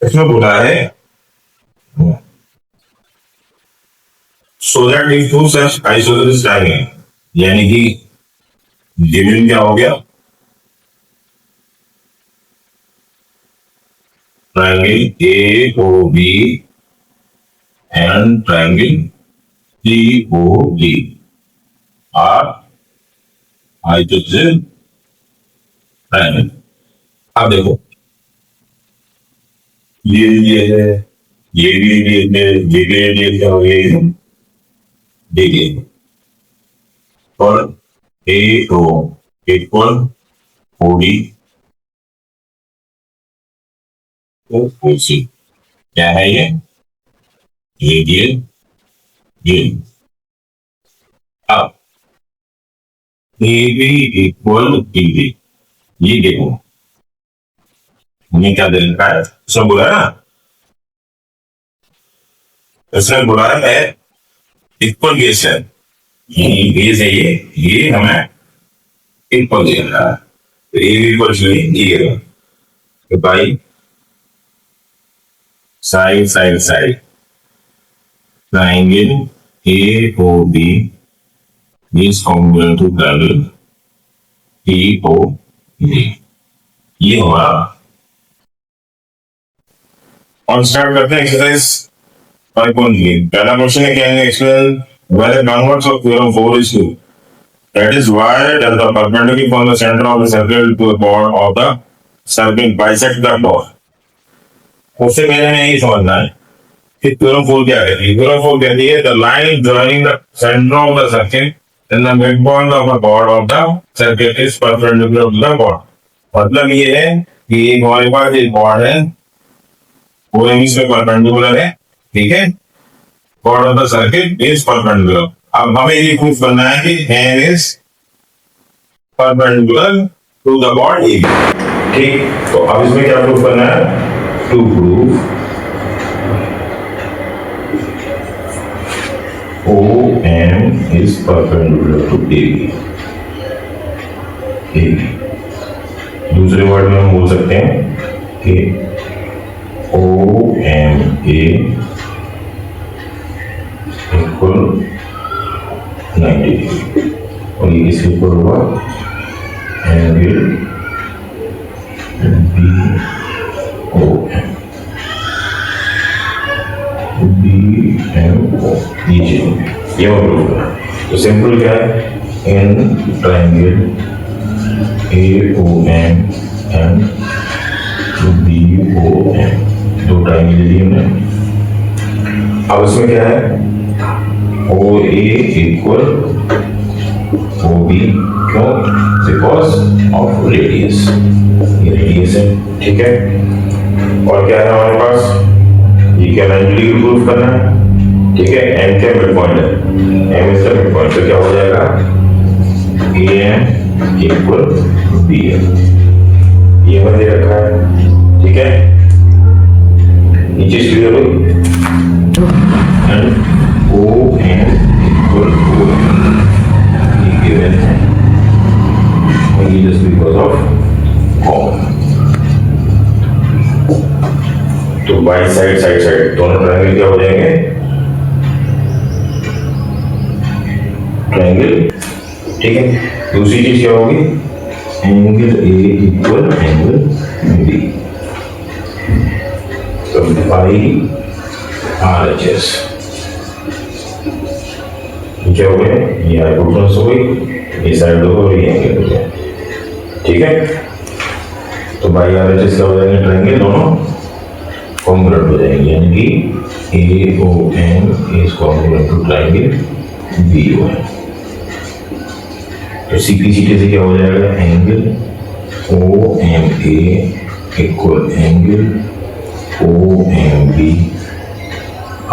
इसमें बोला है so that if two such isosceles triangle, यानी कि given क्या हो गया? Triangle AOB and triangle COD are isosceles triangle। अब देखो, ये क्या हो गया? देखिए, और AO इक्वल OD OC क्या है? ये रेडियल ये। अब AB इक्वल BD, ये देखो ये क्या दे रखा है? सब बोला ना, इसने बोला है इक्वल बेस है, ये बेस है, ये हमें इक्वल दे रहा है, तो ए इक्वल ये तो भाई side side side triangle AOB is congruent to triangle COD। ये हमारा। और स्टार्ट करते हैं एक्सरसाइज 5.3। पहला क्वेश्चन है, क्या है? Explain whether converse of theorem 4 is 2, that is why does the perpendicular from the center of the circle to the chord of the circle bisect the chord। उससे पहले हमें यही समझना है कि थ्योरम 4 क्या कहती है। थ्योरम 4 कहती है the line joining the center of the circle and the midpoint of the chord of the circle is perpendicular to the chord। मतलब ये है कि एक हमारे पास एक chord है, वो इसमें परपेंडिकुलर है, ठीक है, chord of the circle is perpendicular। अब हमें ये प्रूफ करना है कि n is perpendicular to the chord AB। ठीक, तो अब इसमें क्या प्रूफ करना है? to prove OM is perpendicular to AB. दूसरे वर्ड में हम बोल सकते हैं कि OMA इक्वल 90 और ये किसके ऊपर होगा, एंगल BMO ये प्रूफ है। तो सिंपल क्या है, in triangle AOM and BOM दो ट्राइंगल लिए हमने। अब इसमें क्या है, OA इक्वल OB, क्यों, बिकॉज ऑफ रेडियस, ये रेडियस है, ठीक है। और क्या है हमारे पास, ये क्या 90 डिग्री प्रूफ करना है, ठीक है। M क्या मिड पॉइंट है, M is the mid point, तो क्या हो जाएगा AM इक्वल BM, ये मैंने दे रखा है, ठीक है। ये चीज क्लियर हुई। एंड OM इक्वल OM ये गिवन है, और ये जस्ट बिकॉज ऑफ कॉमन। तो बाई साइड साइड साइड दोनों ट्रायंगल क्या हो जाएंगे, ट्रायंगल, ठीक है। दूसरी चीज क्या होगी, angle A equal angle B, तो बाई RHS क्या हो गया, ये हाइपोटेन्यूस हो गई, ये साइड हो गई, ये एंगल हो गया, ठीक है। तो बाई RHS क्या हो जाएंगे, ट्रायंगल दोनों कॉन्ग्रुएंट हो जाएंगे, यानी कि AOM is congruent to triangle BOM। तो सीपीसीटी से क्या हो जाएगा, angle OMA equal angle OMB।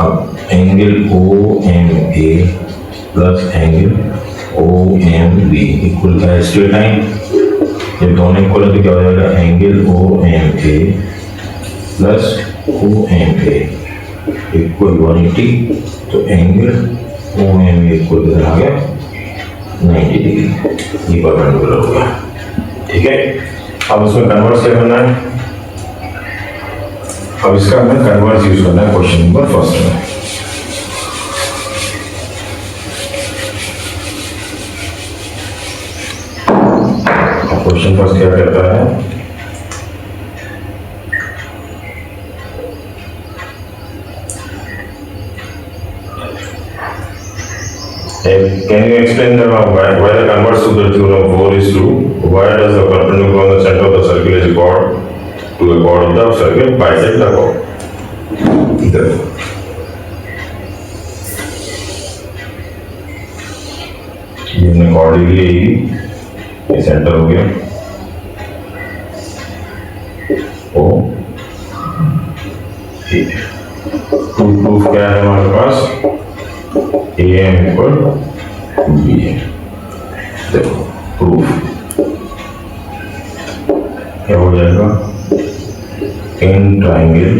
अब angle OMA plus angle OMB equal का स्ट्रेट लाइन, जब दोनों इक्वल है तो क्या हो जाएगा, angle OMA plus OMA equal 180, तो एंगल OMA इक्वल कितना आ गया, 90 डिग्री, ये परपेंडिकुलर हो गया, ठीक है। अब उसमें कन्वर्स क्या करना है, अब इसका हमें कन्वर्स यूज करना है क्वेश्चन नंबर फर्स्ट में। क्वेश्चन फर्स्ट क्या कहता है, can you explain why the converse to the theorem 4 is true? Why does the perpendicular on the center of the circle is a chord to a chord of the circle bisect the chord? इधर ये हमने chord ले ली, ये centre हो गया ओ, ठीक है। Proof क्या है हमारे पास, AM इक्वल BM। देखो प्रूफ क्या हो जाएगा, in triangle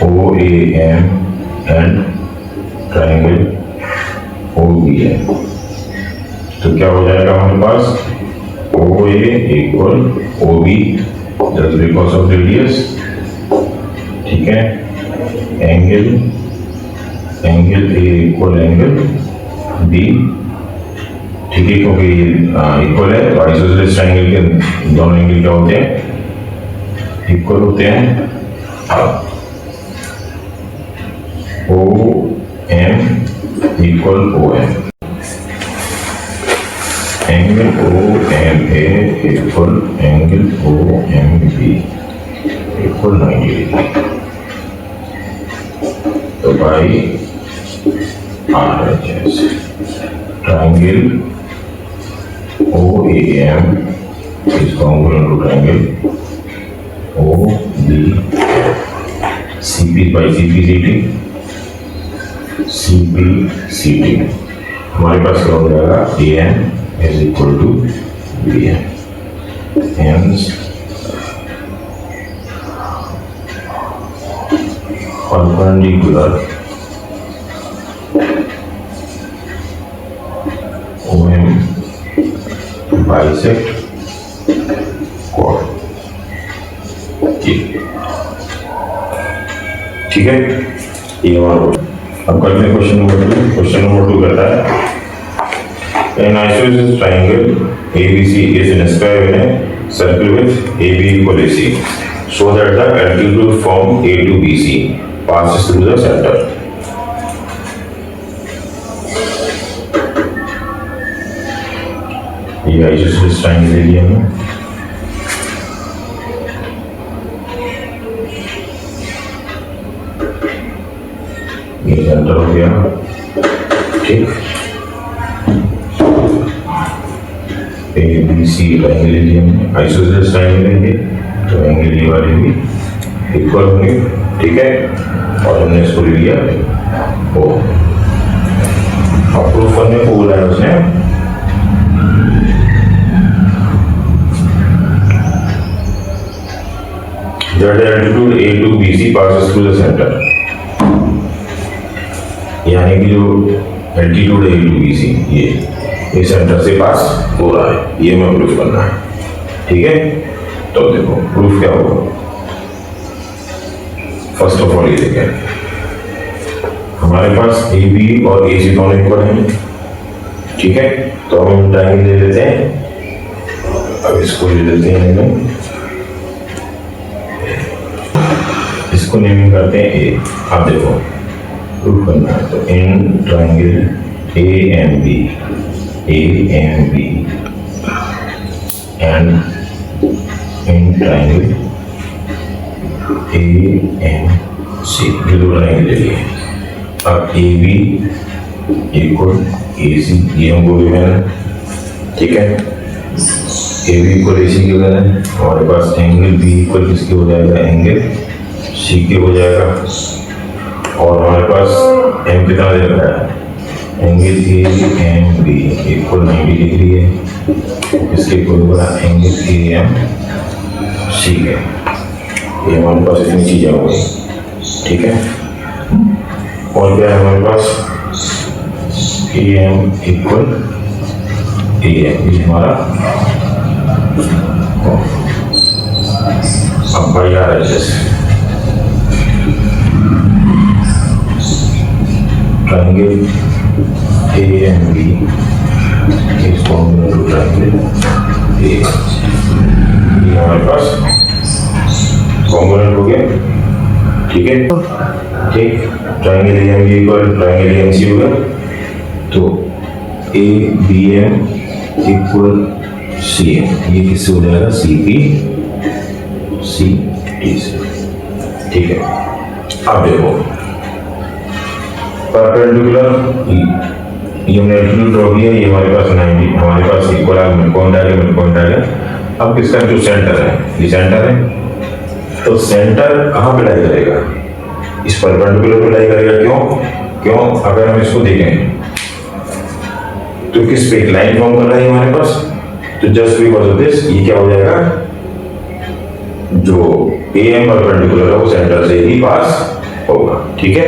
OAM and triangle OBM, तो क्या हो जाएगा हमारे पास, OA equal OB just because of radius, ठीक है। Angle A equal angle B, ठीक है, क्योंकि इक्वल है तो आइसोसेलेस ट्रायंगल के दोनों एंगल क्या होते हैं, इक्वल होते हैं। अब OM equal OM, angle OMA equal angle OMB equal 90 degree, तो by RHS triangle OAM is congruent to triangle OBM, CP by CPCT हमारे पास क्या हो जाएगा, AM is equal to BM, hence perpendicular OM bisect chord। ठीक है, ये हमारा। अब करते हैं क्वेश्चन नंबर 2। क्वेश्चन नंबर 2 कहता है an isosceles triangle ABC is inscribed in a circle with AB equal AC so that the altitude from A to BC passes through the center। ये आइसोसेलेस ट्रायंगल ले लिया हमने। ये centre हो गया, ठीक। ABC ट्रायंगल ले लिया हमने, आइसोसेलेस ट्रायंगल लेंगे तो एंगल ये वाले भी इक्वल होंगे, ठीक है। और हमने इसको ले लिया ओ। अब प्रूफ करने को बोला है उसने that the altitude A to BC passes through the center, यानी कि जो एल्टीट्यूड A to BC ये सेंटर से पास हो रहा है, ये मैं प्रूफ करना है, ठीक है। तो देखो प्रूफ क्या होगा। फर्स्ट ऑफ ऑल ये देखें, हमारे पास AB और AC दोनों इक्वल हैं, ठीक है। तो हम ट्रायंगल ले लेते हैं, अब इसको ले लेते हैं, इसको नेमिंग करते हैं ए। अब देखो प्रूफ करना है, तो in triangle AMB and in triangle AMC, ये दो ट्रायंगल ले लिए। अब AB इक्वल AC, ये हमको गिवन है, ठीक है। AB इक्वल AC गिवन है, हमारे पास एंगल B इक्वल किसके हो जाएगा, एंगल C के हो जाएगा। और हमारे पास M कितना दे रखा है, एंगल AMB इक्वल 90 डिग्री है, इसके इक्वल होगा एंगल AMC है। ये हमारे पास इतनी चीजें हो गई, ठीक है। और क्या है हमारे पास, AM इक्वल AM, ये हमारा अब भाई आ रहा है triangle AMB is formula to triangle AMC। ये हमारे पास कॉम्पोनेंट हो गया, ठीक है, ठीक। Triangle AMB equal triangle AMC हो गया, तो ABM इक्वल CM, ये किससे हो जाएगा, CPCD से, ठीक है। अब देखो परपेंडिकुलर, ये हमने एल्टीट्यूड ड्रॉ किया, ये हमारे पास 90, हमारे पास इक्वल है, मिड पॉइंट आ गया। अब किसका जो सेंटर है, ये सेंटर है, तो सेंटर कहाँ पे लाई करेगा, इस परपेंडिकुलर पे लाई करेगा। क्यों अगर हम इसको देखें तो किस पे एक लाइन फॉर्म कर रहा है हमारे पास, तो जस्ट बिकॉज ऑफ दिस ये क्या हो जाएगा, जो AM परपेंडिकुलर है वो सेंटर से ही पास होगा, ठीक है।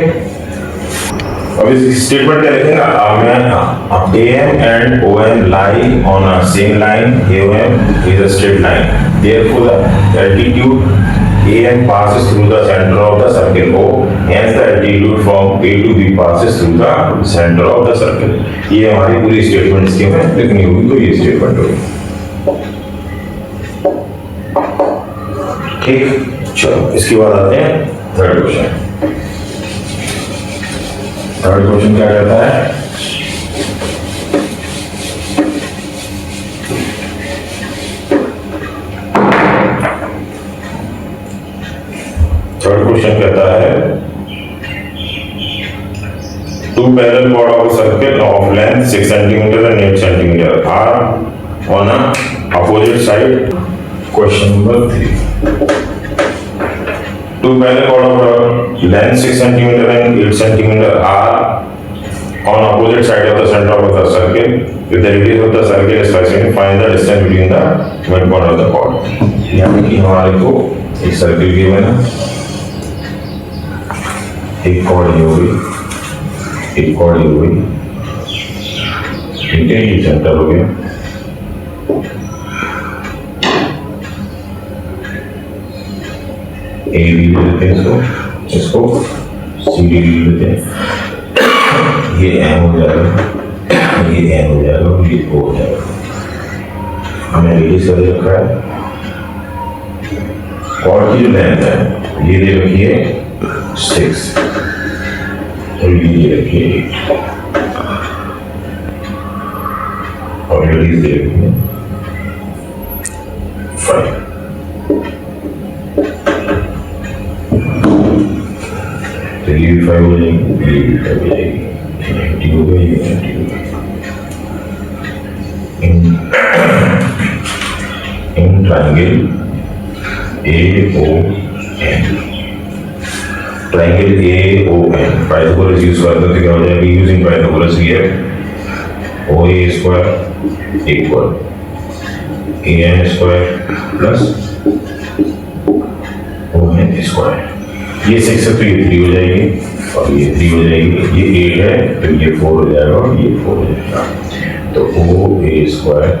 अब इस स्टेटमेंट क्या लिखेंगे, AM and OM lie on a same line, AOM is a straight line, therefore the altitude AM passes through the center of the circle O, hence the altitude from A to B passes through the center of the circle। ये हमारी पूरी statement इसके में लिखनी होगी, तो ये statement होगी, ठीक। चलो इसके बाद आते हैं थर्ड क्वेश्चन। थर्ड क्वेश्चन क्या कहता है, थर्ड क्वेश्चन कहता है two parallel chord of a circle of length 6 cm and 8 cm are on a opposite side। Question number 3, two parallel chord of length 6 cm and 8 cm are on opposite side of the center of the circle, if the radius of the circle is 5 cm, find the distance between the midpoint of the chord। यानी कि हमारे को एक circle given है, एक cord ये हो गई, एक कॉर्ड ये हो गई, ठीक है, ये सेंटर हो गया। ए बी ले लेते हैं इसको सी डी ले लेते हैं, ये एम हो जाएगा, ये एन हो जाएगा और ये ओ हो जाएगा। हमने रिलीज कर रखा है। कॉर्ड की जो लेंथ है ये दे रखी है 6 और ये दे रखी है 8 और रिलीज दे रखी है 5। तो ये भी 5 हो जाएगी, ये भी 5 हो जाएगी, एम्प्टी हो गई, ये एम्प्टी हो गई। In triangle AON, triangle AON Pythagoras use करते थे, क्या हो जाएगा, using Pythagoras here OA square equal AN square plus ON square. ये 6 से तो ये 3 हो जाएगी और ये 3 हो जाएगी, ये 8 है तो ये 4 हो जाएगा और ये 4 हो जाएगा। तो OA स्क्वायर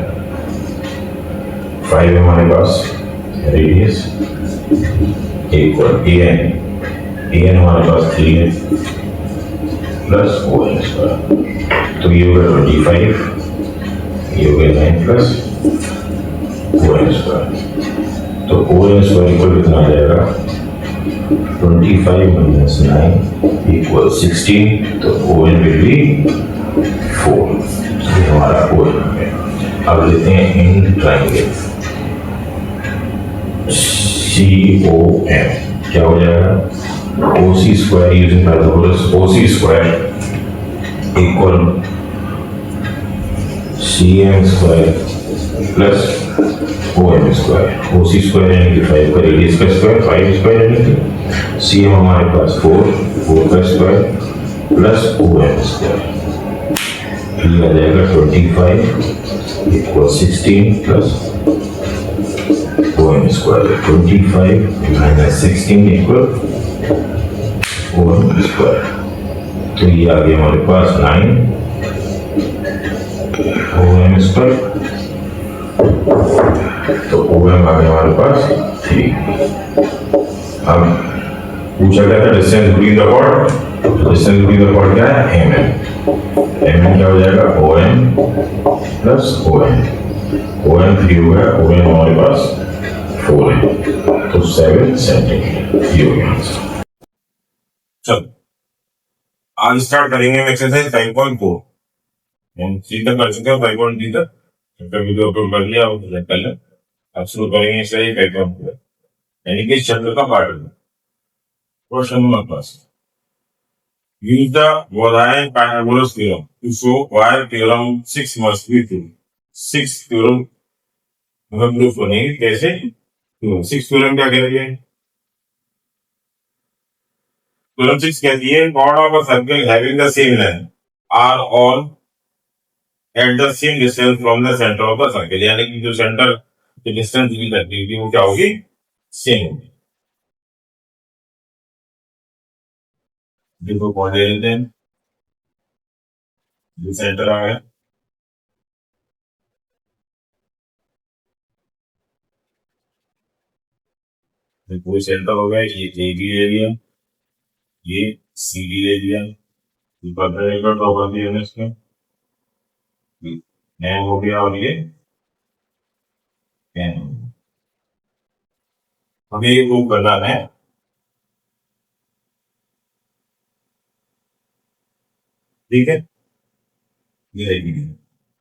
5 है हमारे पास रेडियस इक्वल AN हमारे पास 3 है प्लस ON स्क्वायर, तो ये होगा 25, ये हो गया 9 प्लस ON स्क्वायर। तो ON स्क्वायर इक्वल कितना आ जाएगा, 25 minus 9 equals 16, तो ON will be 4। ये हमारा ON है। अब लेते हैं इन ट्राइंगल COM, क्या हो जाएगा, OC square using Pythagoras, OC square equal CM square plus OM square. OC square यानी कि 5 का रेडियस का स्क्वायर, 5 स्क्वायर यानी कि CM हमारे पास 4 का स्क्वायर प्लस OM स्क्वायर, ये आ जाएगा 25 equal 16 plus OM square. 25 minus 16 equal OM square, तो ये आ गया हमारे पास 9 OM स्क्वायर, तो OM आ गया हमारे पास 3। अब पूछा गया था distance between the chord, distance between the chord क्या है, mm क्या हो जाएगा, OM प्लस OM 3 हो गया, OM हमारे पास 4 है, तो 7 सेंटीमीटर, ये हो गया आंसर। चलो आज स्टार्ट करेंगे हम एक्सरसाइज 5.4। हम सी तक कर चुके हैं, 5.3 तक वीडियो अपलोड कर लिया पहले। अब शुरू करेंगे एक्सरसाइज 5.4, यानी कि इस चैप्टर का पार्ट है। Question number first, use the Bodhayan Pythagoras theorem to show why theorem 6 must be true। 6 theorem हम प्रूफ करेंगे कैसे, 6 theorem क्या कह रही है, theorem 6 कहती है chord of a circle having the same length are all at the same distance from the center of the circle, यानी कि जो सेंटर की डिस्टेंस दी जाती है वो क्या होगी, सेम होगी। देखो कौन ले लेते हैं, ये सेंटर आ गया, कोई सेंटर हो गया, ये ए बी ले लिया, ये सी डी ले लिया, ड्रॉ कर दिया इसमें एन हो गया और ये एन। हमें ये प्रूव करना है, ठीक है, ये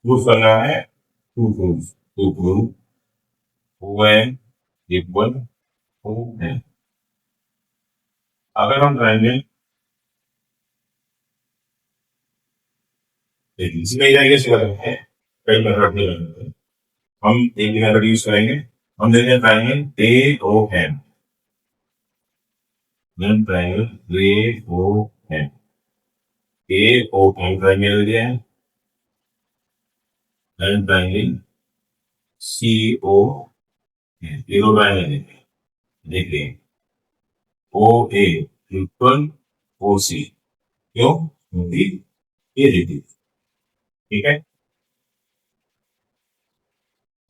प्रूफ करना है, to proof ON equal ON। अगर हम ट्रायंगल इसमें जाएंगे कई मेथड नहीं, हम एक मेथड यूज करेंगे, हम देंगे triangle AON, triangle AON, AON triangle दिया है, ट्रायंगल CON, ट्रायंगल देखिए OA इक्वल ओ सी, क्यों? क्योंकि ये रेडियस, ठीक है।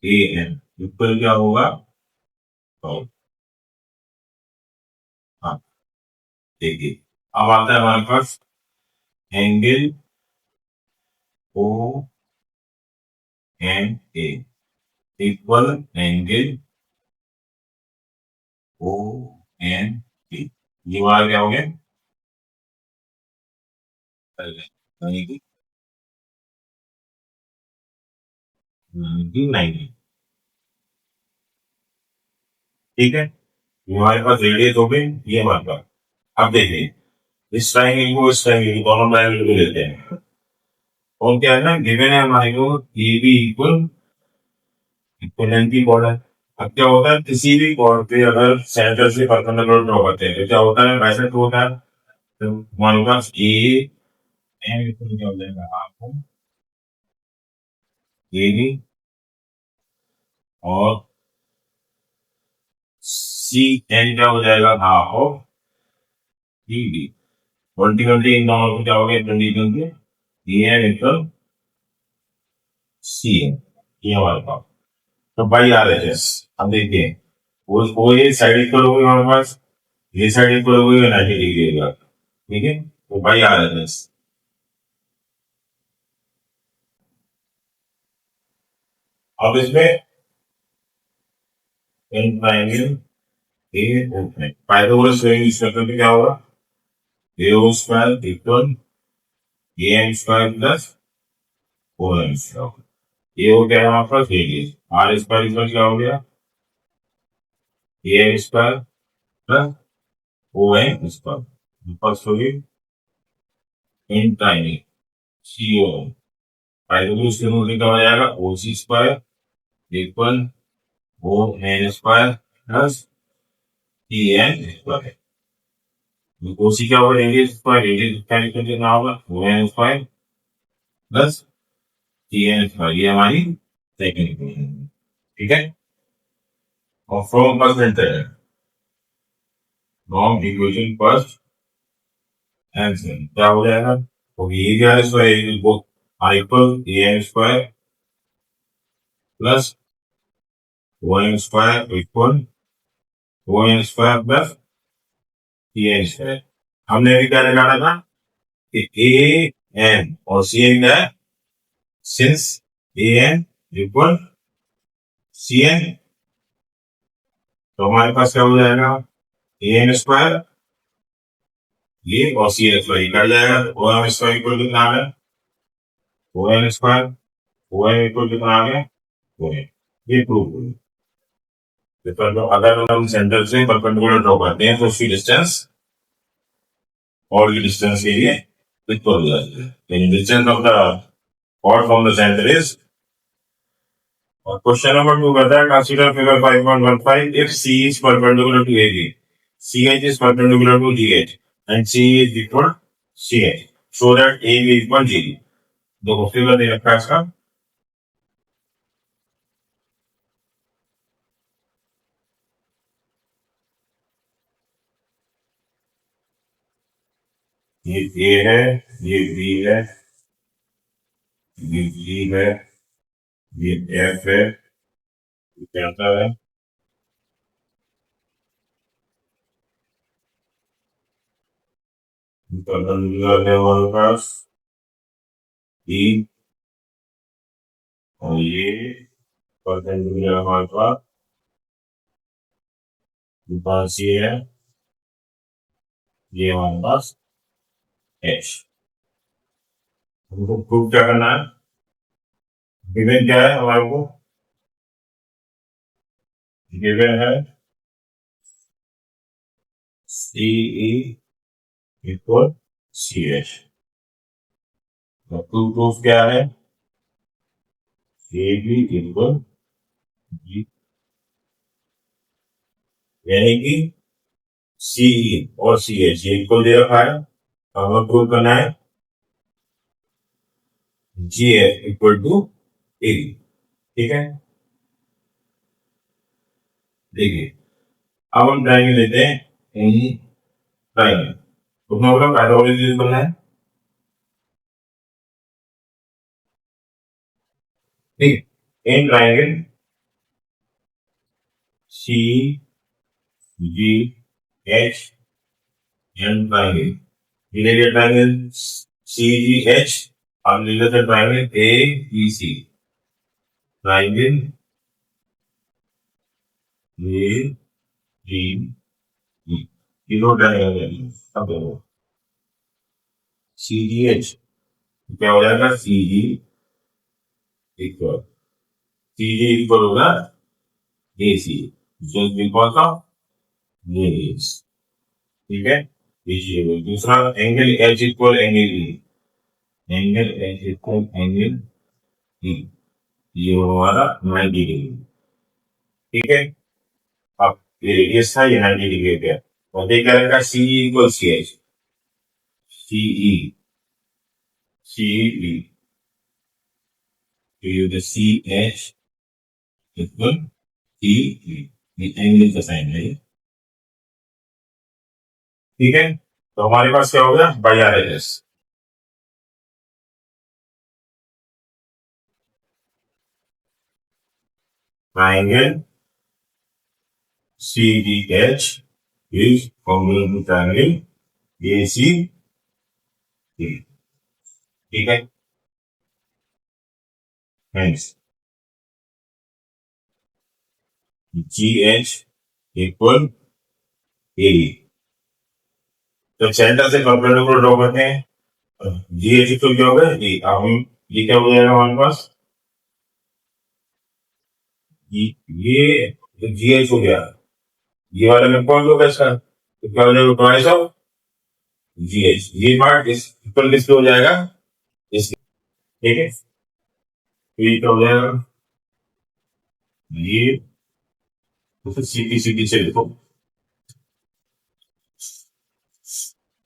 ए एन इक्वल क्या होगा? तो हाँ, देखिए अब आता है हमारे पास angle O N A equal angle O N A. ये वाला क्या हो गया? यानी कि 90, ठीक है। ये हमारे पास रेडियस हो गई, ये हमारे पास। अब देखिए इस ट्राइंगल को इस ट्राइंगल को दोनों ट्राइंगल को लेते हैं और क्या है ना, गिवन है हमारे को ए बी इक्वल इक्वल की कॉर्ड है। अब क्या होता है किसी भी कॉर्ड पे अगर सेंटर से परपेंडिकुलर ड्रॉ करते हैं तो क्या होता है, वैसे तो होता है। तो हमारे पास ए एन इक्वल क्या हो जाएगा आपको, ए बी और सी एन क्या हो जाएगा half of D D. Twenty twenty in दोनों को क्या हो गया, twenty twenty A N equal C N, ये हमारे पास। तो बाई आर एच एस, अब देखिए वो ये साइड इक्वल हो गई हमारे पास, ये साइड इक्वल हो गई 90 डिग्री का, ठीक है। तो बाई आर एच एस, अब इसमें इन ट्रायंगल ए ओपन पाइथागोरस थ्योरम यूज करते तो क्या होगा, A O square equal A N square plus O N square. ये हो गया हमारे पास रेडियस, आर स्क्वायर इक्वल क्या हो गया, A N square plus O N square. First हो गई in triangle C O, Pythagoras theorem क्या हो जाएगा, O C square equal O N square plus T N square. OC क्या होगा, radius square, radius square equal कितना होगा, O N square plus T N square. ये हमारी सेकंड इक्वेशन, ठीक है। और from percentage, from equation first answer क्या हो जाएगा, तो ये क्या है square both are equal A N square plus O N square equal O N square plus T N square. हमने भी क्या निकाला था कि ए एन और सी एन क्या है, since A N equal C N, तो हमारे पास क्या हो जाएगा, ए एन स्क्वायर ये और सी एन स्क्वायर निकल जाएगा। ओ एन स्क्वायर इक्वल कितना आ गया, O N square, O N equal कितना आ गया, ओ एन। ये प्रूव हो गया। अगर हम सेंटर से परपेंडिकुलर ड्रॉ करते हैं तो उसकी डिस्टेंस और की डिस्टेंस के लिए इक्वल हो जाती है, लेकिन distance of the chord from the centre is. और क्वेश्चन नंबर 2 कहता है consider figure 5.15 if C is perpendicular to AB, C H is perpendicular to D H and C is equal C H so that A B equal G. देखो figure दे रखा है इसका, ये ए है, ये बी है, ये जी है, ये एफ है, ये कहता है परपेंडिकुलर है हमारे पास ई, और ये परपेंडिकुलर हमारे पास ये है, ये हमारे पास एच। हमको प्रूव क्या करना है, गिवन क्या है हमारे को, गिवन है सी ई इक्वल सी एच। तो प्रूफ क्या है, ए बी इक्वल जी, यानी कि सी और सी एच ये इक्वल दे रखा है। हमें प्रूव करना है जी एफ इक्वल टू ए, ठीक है। देखिए अब हम ट्राइंगल लेते हैं ट्राइंगल, उसमें बोला पाइथागोरस यूज करना है, ठीक है। In triangle C G H N triangle, related triangle CGH और related triangle ABC, triangle ADE, तीनों triangle है। अब CGH क्या हो जाएगा, इक्वल CG इक्वल होगा AC, जो इक्वल का ये, ठीक है। देखिए दूसरा angle H equal angle E, angle H equal angle E, ये हमारा 90 डिग्री, ठीक है। अब ये रेडियस था, ये 90 डिग्री हो गया, और देख रहेगा C equal C H, CE CE तो सी एच इक्वल सीई, ये एंगल का साइन है, ठीक है। तो हमारे पास क्या हो गया, by R L S, triangle C D H is congruent to triangle A C, ठीक है। Hence G H equal A, तो सेंटर से परपेंडिकुलर ड्रॉ करते हैं, जी एच इक्वल क्या होगा ए, अब हम ये क्या हो जाएगा हमारे पास, ये जी एच हो गया, ये वाला में कौन होगा इसका, तो क्या हो जाएगा ट्वाइस ऑफ जी एच, ये पार्ट इस इक्वल किस पे हो जाएगा, इस, ठीक है। तो ये क्या हो जाएगा, ये तो फिर सीधी सीधी से लिखो,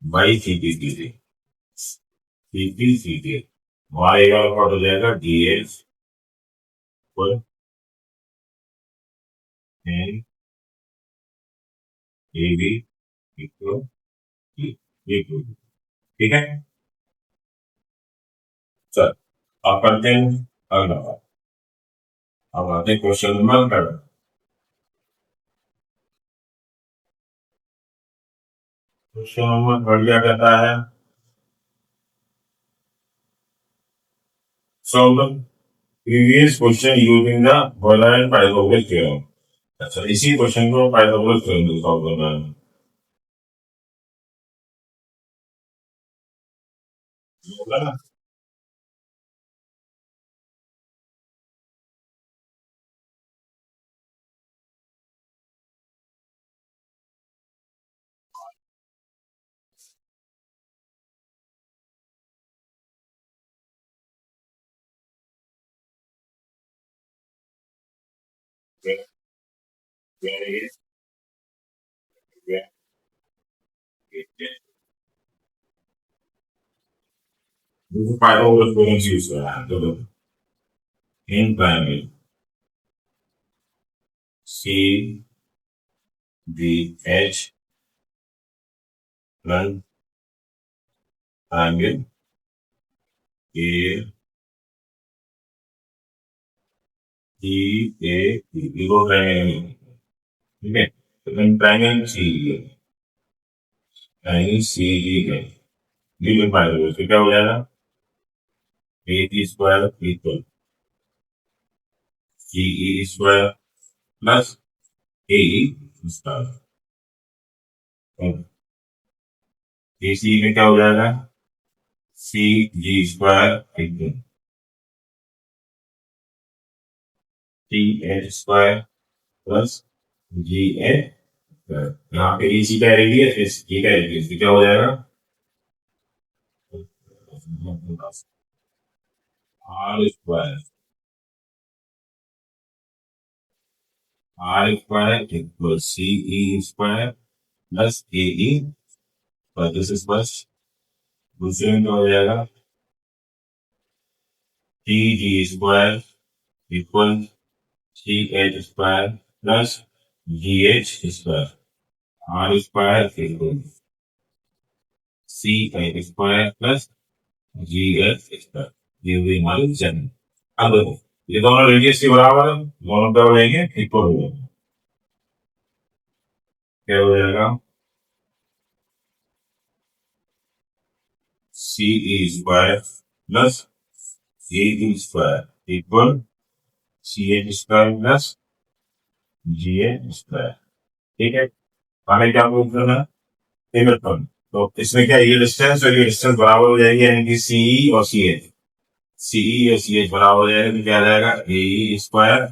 बाई सीधी सीधी सीधी सीधी, वाई का पार्ट हो जाएगा डी एच पर एन ए बी इक्वल, ठीक है। चल अब करते हैं अगला बात, अब आते हैं क्वेश्चन नंबर 3। क्वेश्चन नंबर 3 क्या कहता है, solve the previous question using the Euler and Pythagoras theorem। अच्छा, इसी क्वेश्चन को पाइथागोरस थ्योरम से सॉल्व करना है, होगा ना। पाइथागोरस थ्योरम से यूज करना है, तो in triangle C D H plus triangle A D A दो ट्रायंगल, ठीक है। तो इन ट्रायंगल सी डी है, यूजिंग पाइथागोरस, तो क्या हो जाएगा, A T square equal G E square plus A square, A C में क्या हो जाएगा, C G square equal T H square plus G H square, यहाँ पे ए सी का रेडियस, ये का रेडियस, तो क्या हो जाएगा, R square, R square equal C E square plus A E, और दिस इज प्लस, दूसरे में क्या हो जाएगा, T G square equal C H square plus G H square, R square equal C A square plus G S square, ये हुई हमारी जन। अब देखो ये दोनों रेडियस के बराबर है, दोनों क्या हो जाएंगे, इक्वल हो जाएंगे। क्या हो जाएगा, C A square plus A B square equal C H square plus G H square. ठीक है, हमें क्या प्रूव करना है, लिमिट पर। तो इसमें क्या, ये डिस्टेंस और ये डिस्टेंस बराबर हो जाएगी, यानी कि सीई और सी एच, सीई और सी एच बराबर हो जाएगा, तो क्या आ जाएगा, A square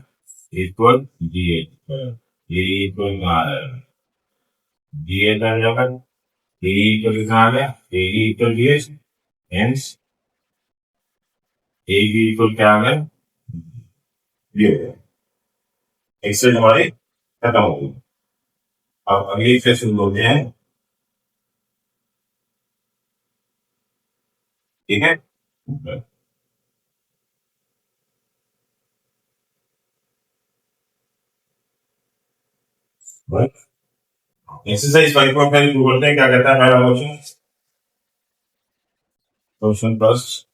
equal G H square, A equal G H आ जाएगा, ए इक्वल कितना आ गया, A equal G H, hence A की इक्वल क्या आ गया, ये एक्सेल हमारे खत्म हो गई। अब अगली क्वेश्चन बोलते हैं, ठीक है। एक्सरसाइज 5.5 बोलते हैं, क्या कहता है हमारा क्वेश्चन, क्वेश्चन प्लस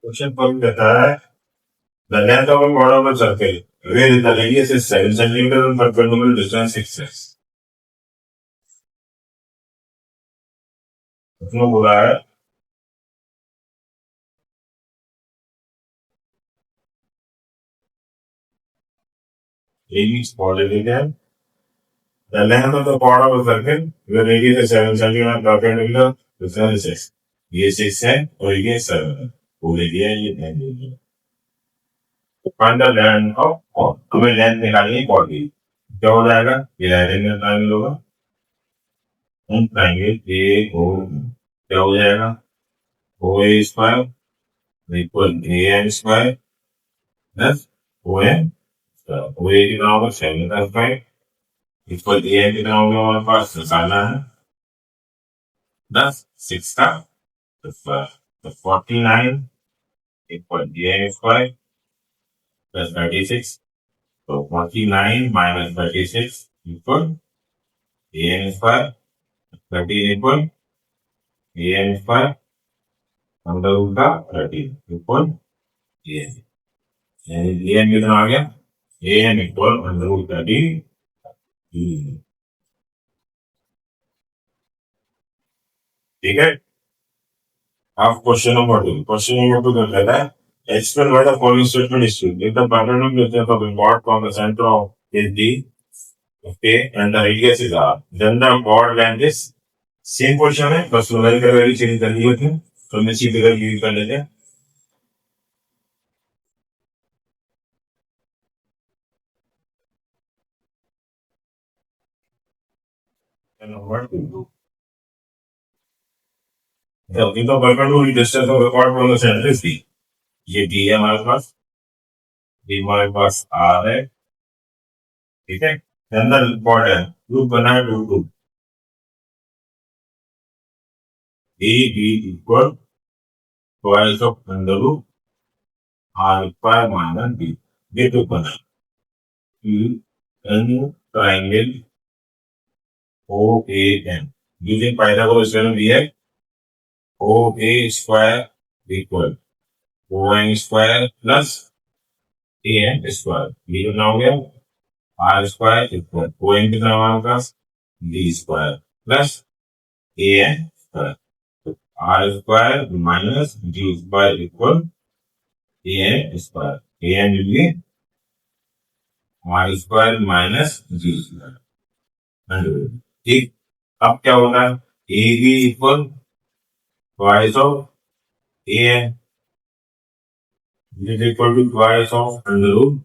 क्वेश्चन पर कहता है the length of a border of a circle where the radius is 7 centimeter and perpendicular distance 6 है। उसने बोला है AB quadratic है, the length of the border of a circle where radius is 7 centimeter and perpendicular distance is 6, ये 6 है और ये 7 है, बोले दिया ये 10 दे दिया। find the length of chord, हमें लेंथ निकालनी है chord की, क्या हो जाएगा, ये राइट ट्रायंगल होगा, हम ट्रायंगल ए ओ, क्या हो जाएगा, O A square equal A N square plus O N, O A कितना होगा 7 इक्वल ए एन कितना होगा, हमारे पास निकालना है 10 6 का, तो 49 equal A N square plus 36, तो 49 minus 36 equal A N square, 13 equal A N square under root का 13 इक्वल ए एन, यानी ए एन कितना आ गया, A N equal under root 13। ठीक है, अब क्वेश्चन नंबर 2 क्या कहता है, explain why the following statement is true. If the parallel distance of a chord from the center of is D, okay, and the radius is R, then the chord length is same position है, बस numerical value change कर दी होती है, तो हम इसी figure use कर लेते हैं। नंबर 2, जल्दी तो perpendicular distance of the chord from the center is D, ये D है हमारे पास, D हमारे पास R है, ठीक है। अंदर chord है, लूप बना है 2 2, A B equal twice of under root R square minus B, ये तो बना N triangle OAN using Pythagoras theorem we have OA square equal ON square plus AN square, ये कितना हो गया, R square equal ON कितना हमारे पास D square plus AN square, R square minus D square equal AN square, AN will be R square minus G square, ठीक। अब क्या होगा, A B equal twice of A N is equal to twice of under root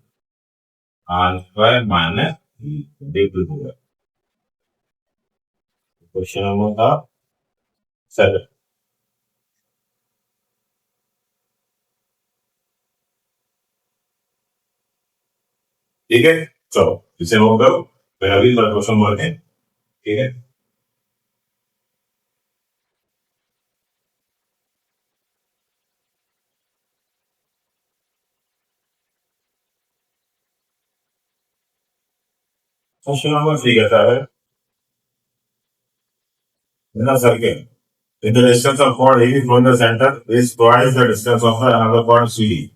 R square minus बिल्कुल होगा। Question number था 7, ठीक है। चलो इसे नोट करो, फिर अभी क्वेश्चन नंबर 10, ठीक है। क्वेश्चन नंबर 3 कहता है in a circle if the distance of chord AB from the center is twice the distance of the another chord CD.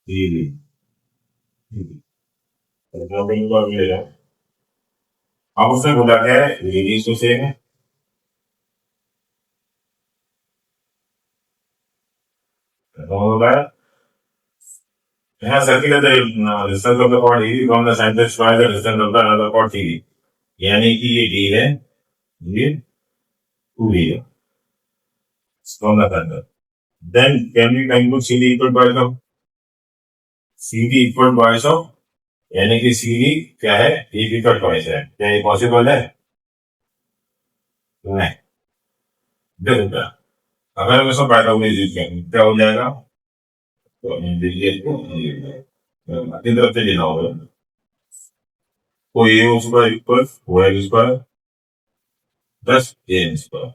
CD. अब उसने बोला क्या है रेडियस तो सेम है तो बोला है यहाँ सर्किल है distance of the chord AB from the center is twice the distance of the another chord CD. यानी कि ये D है ये 2D है from the center. Then can we conclude CD equal twice of CD equal twice of यानी कि CD क्या है AB का twice है क्या ये पॉसिबल है नहीं देखो अगर मैं इसको पाइथागोरस क्या हो जाएगा तो देखिए तीन तरफ से लेना होगा तो ये उसका equal Y square plus A square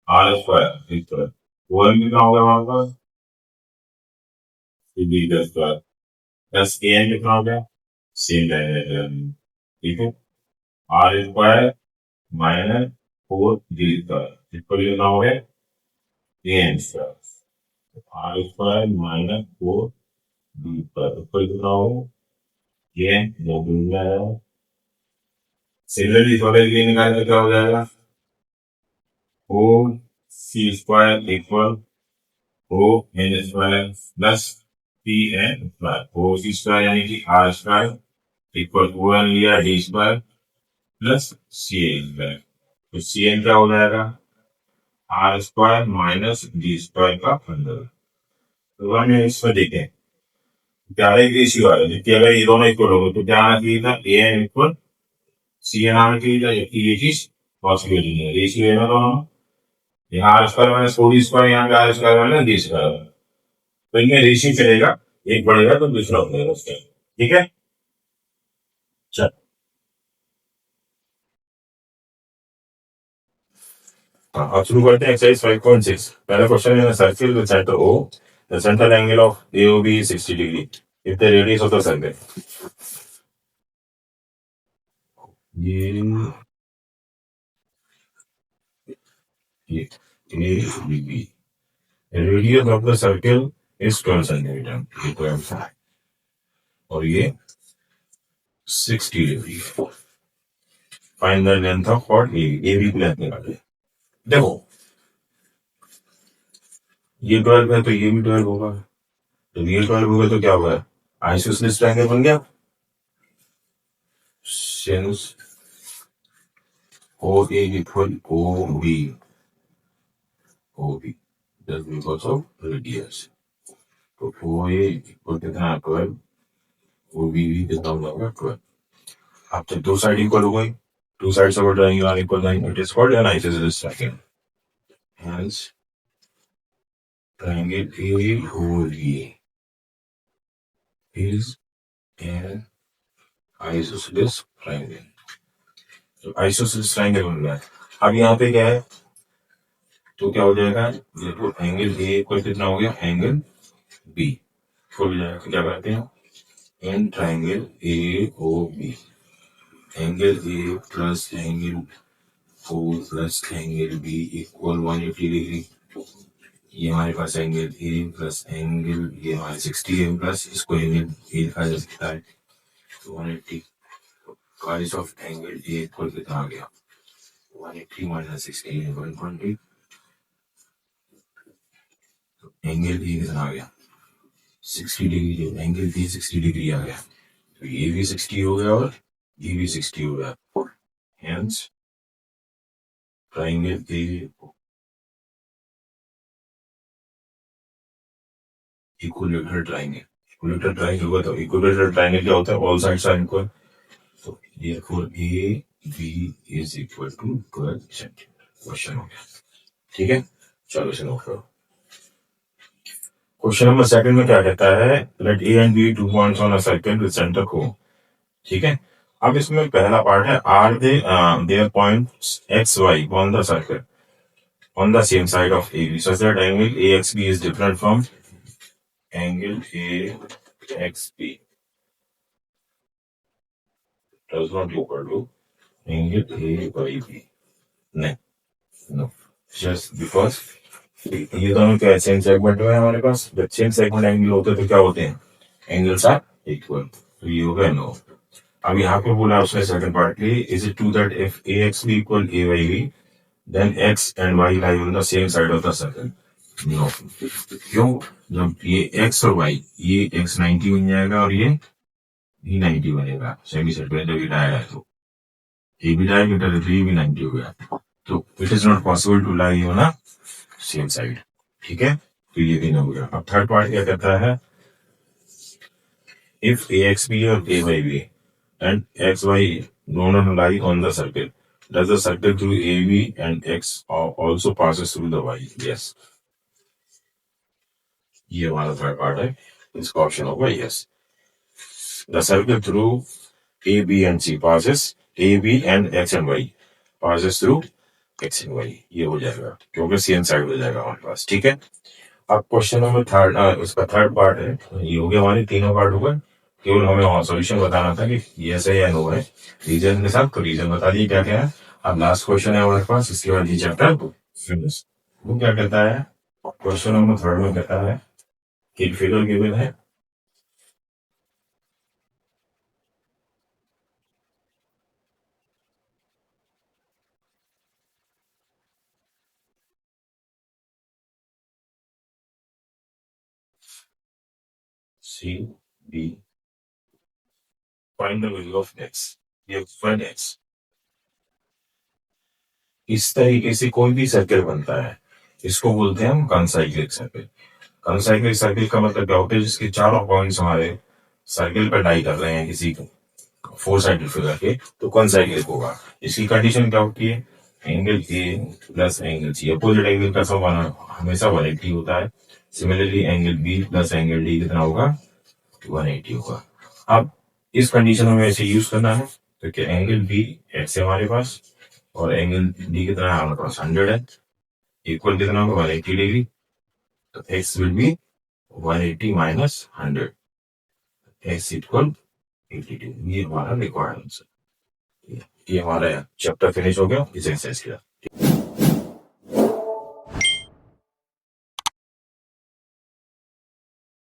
R square equal one कितना होगा वहां पर बी का स्क्वायर प्लस ए एन कितना हो गया सेम रहेगा ठीक है R square minus 4 D square equal कितना हो गया A N square R square minus 4 D square equal कितना हो ये मॉड्यूलर सिमिलरली थोड़े लिए निकाल के क्या हो जाएगा O C square equal O N square plus P N square O C square यानी कि R square equal O N लिया D square plus C N square तो सी एन क्या हो जाएगा R square minus D square का under तो हमें इसमें देखें क्या है रेशियो आ रहा है कि अगर ये दोनों इक्वल हो तो क्या आना चाहिए था A N equal C N आना चाहिए था ये चीज पॉसिबल नहीं है रेशियो है ना दोनों यहाँ R square minus 4 D square यहाँ पे R square minus D square तो इनमें रेशियो चलेगा एक बढ़ेगा तो दूसरा हो जाएगा उसका ठीक है चल अब शुरू करते हैं एक्सरसाइज 5.6 पहला क्वेश्चन है circle with centre O the central angle of AOB is 60 degree if the radius of the circle ये ABB the radius of the circle is 12 centimeter ये तो है और ये 60 degree find the length of chord AB की length निकालिए देखो ये 12 है तो ये भी 12 होगा तो ये 12 होगा तो क्या होगा आइसोसेलेस ट्रायंगल बन गया since OA equal OB that's because of radius तो OA इक्वल कितना 12 OB भी कितना होगा 12 अब जब दो साइड इक्वल हो गई two sides of a triangle are equal then it is called an isosceles triangle hence triangle AOB is an isosceles triangle तो isosceles triangle बन गया अब यहाँ पे क्या है तो क्या हो जाएगा देखो एंगल ए इक्वल कितना हो गया एंगल बी हो जाएगा तो क्या करते हैं an triangle AOB angle A plus angle O plus angle B equal 180 degree ये हमारे पास एंगल ए प्लस एंगल ये हमारे 60 है प्लस इसको एंगल ए लिखा जा सकता है तो 180 price of angle A equal कितना आ गया 180 माइनस 60 120 तो एंगल ए कितना आ गया 60 डिग्री जो एंगल बी 60 डिग्री आ गया तो ये भी 60 हो गया और ये भी 60 हो गया hence triangle A equilateral triangle होगा तो इक्विलेटरल ट्राइंगल क्या होता है ऑल साइड्स आर इक्वल तो therefore AB is equal to 12 centimetre question हो गया ठीक है चलो इसे नोट करो। क्वेश्चन नंबर सेकंड में क्या कहता है, let A and B 2 points on a circle with center को। ठीक है, अब इसमें पहला पार्ट है, are they there points X Y on the circle on the same side of AB such that angle AXB is different from angle AXB does not equal to angle AYB. नहीं, no, just because ये दोनों क्या same segment में है हमारे पास, जब same segment angle होते हैं तो क्या होते हैं, एंगल्स आर इक्वल, तो ये होगा नो। अब यहाँ पे बोला उसने सेकंड पार्ट के लिए, is it true that if AXB equal AYB then x and y lie on the same side of the circle? No. क्यों? जब ये x और y, ये x 90 बन जाएगा और ये 90 बनेगा सेमी सर्कल, जब ये डायरा है तो ये भी डायमीटर है तो ये भी 90 हो गया, तो it is not possible to lie on a same side. ठीक है, तो ये भी हो गया। अब थर्ड पार्ट क्या कहता है, इफ AXB और AYB and XY दोनों lie on the circle, does the circle through AB and X also passes through the Y? Yes. ये हमारा थर्ड पार्ट है, इसका ऑप्शन होगा yes. The circle through AB and C passes AB and X and Y passes through X and Y, ये हो जाएगा क्योंकि same side हो जाएगा हमारे पास। ठीक है, अब क्वेश्चन नंबर थर्ड, इसका थर्ड पार्ट है, ये हो गया हमारे तीनों पार्ट होगा, केवल हमें सॉल्यूशन बताना था कि यस है या नो है, रीजन के साथ, तो रीजन बता दिए क्या क्या है। अब लास्ट क्वेश्चन है हमारे पास, इसके बाद ये चैप्टर फिनिश। वो क्या कहता है, क्वेश्चन नंबर थर्ड में कहता है कि फिगर गिवन है, C B, find the value of X, ये फाइंड एक्स। इस तरीके से कोई भी सर्कल बनता है, इसको बोलते हैं हम कॉन्साइक्लिक सर्कल। कॉन्साइक्लिक सर्कल का मतलब क्या होता है, जिसके चारों पॉइंट्स हमारे सर्कल पर डाई कर रहे हैं किसी फोर साइडेड फिगर के, तो कॉन्साइक्लिक होगा। इसकी कंडीशन क्या होती है, angle A plus angle C, opposite angle का सम हमेशा 180 होता है। Similarly angle B plus angle D कितना होगा, 180 होगा। अब इस कंडीशन में ऐसे यूज करना है, तो क्या एंगल बी एक्स है हमारे पास और एंगल डी कितना है हमारे पास 100 है, इक्वल कितना होगा 180 डिग्री, तो x will be 180 minus 100, x equal 82। ये हमारा रिक्वायरमेंट है। ये हमारा चैप्टर फिनिश हो गया इस एक्सरसाइज का।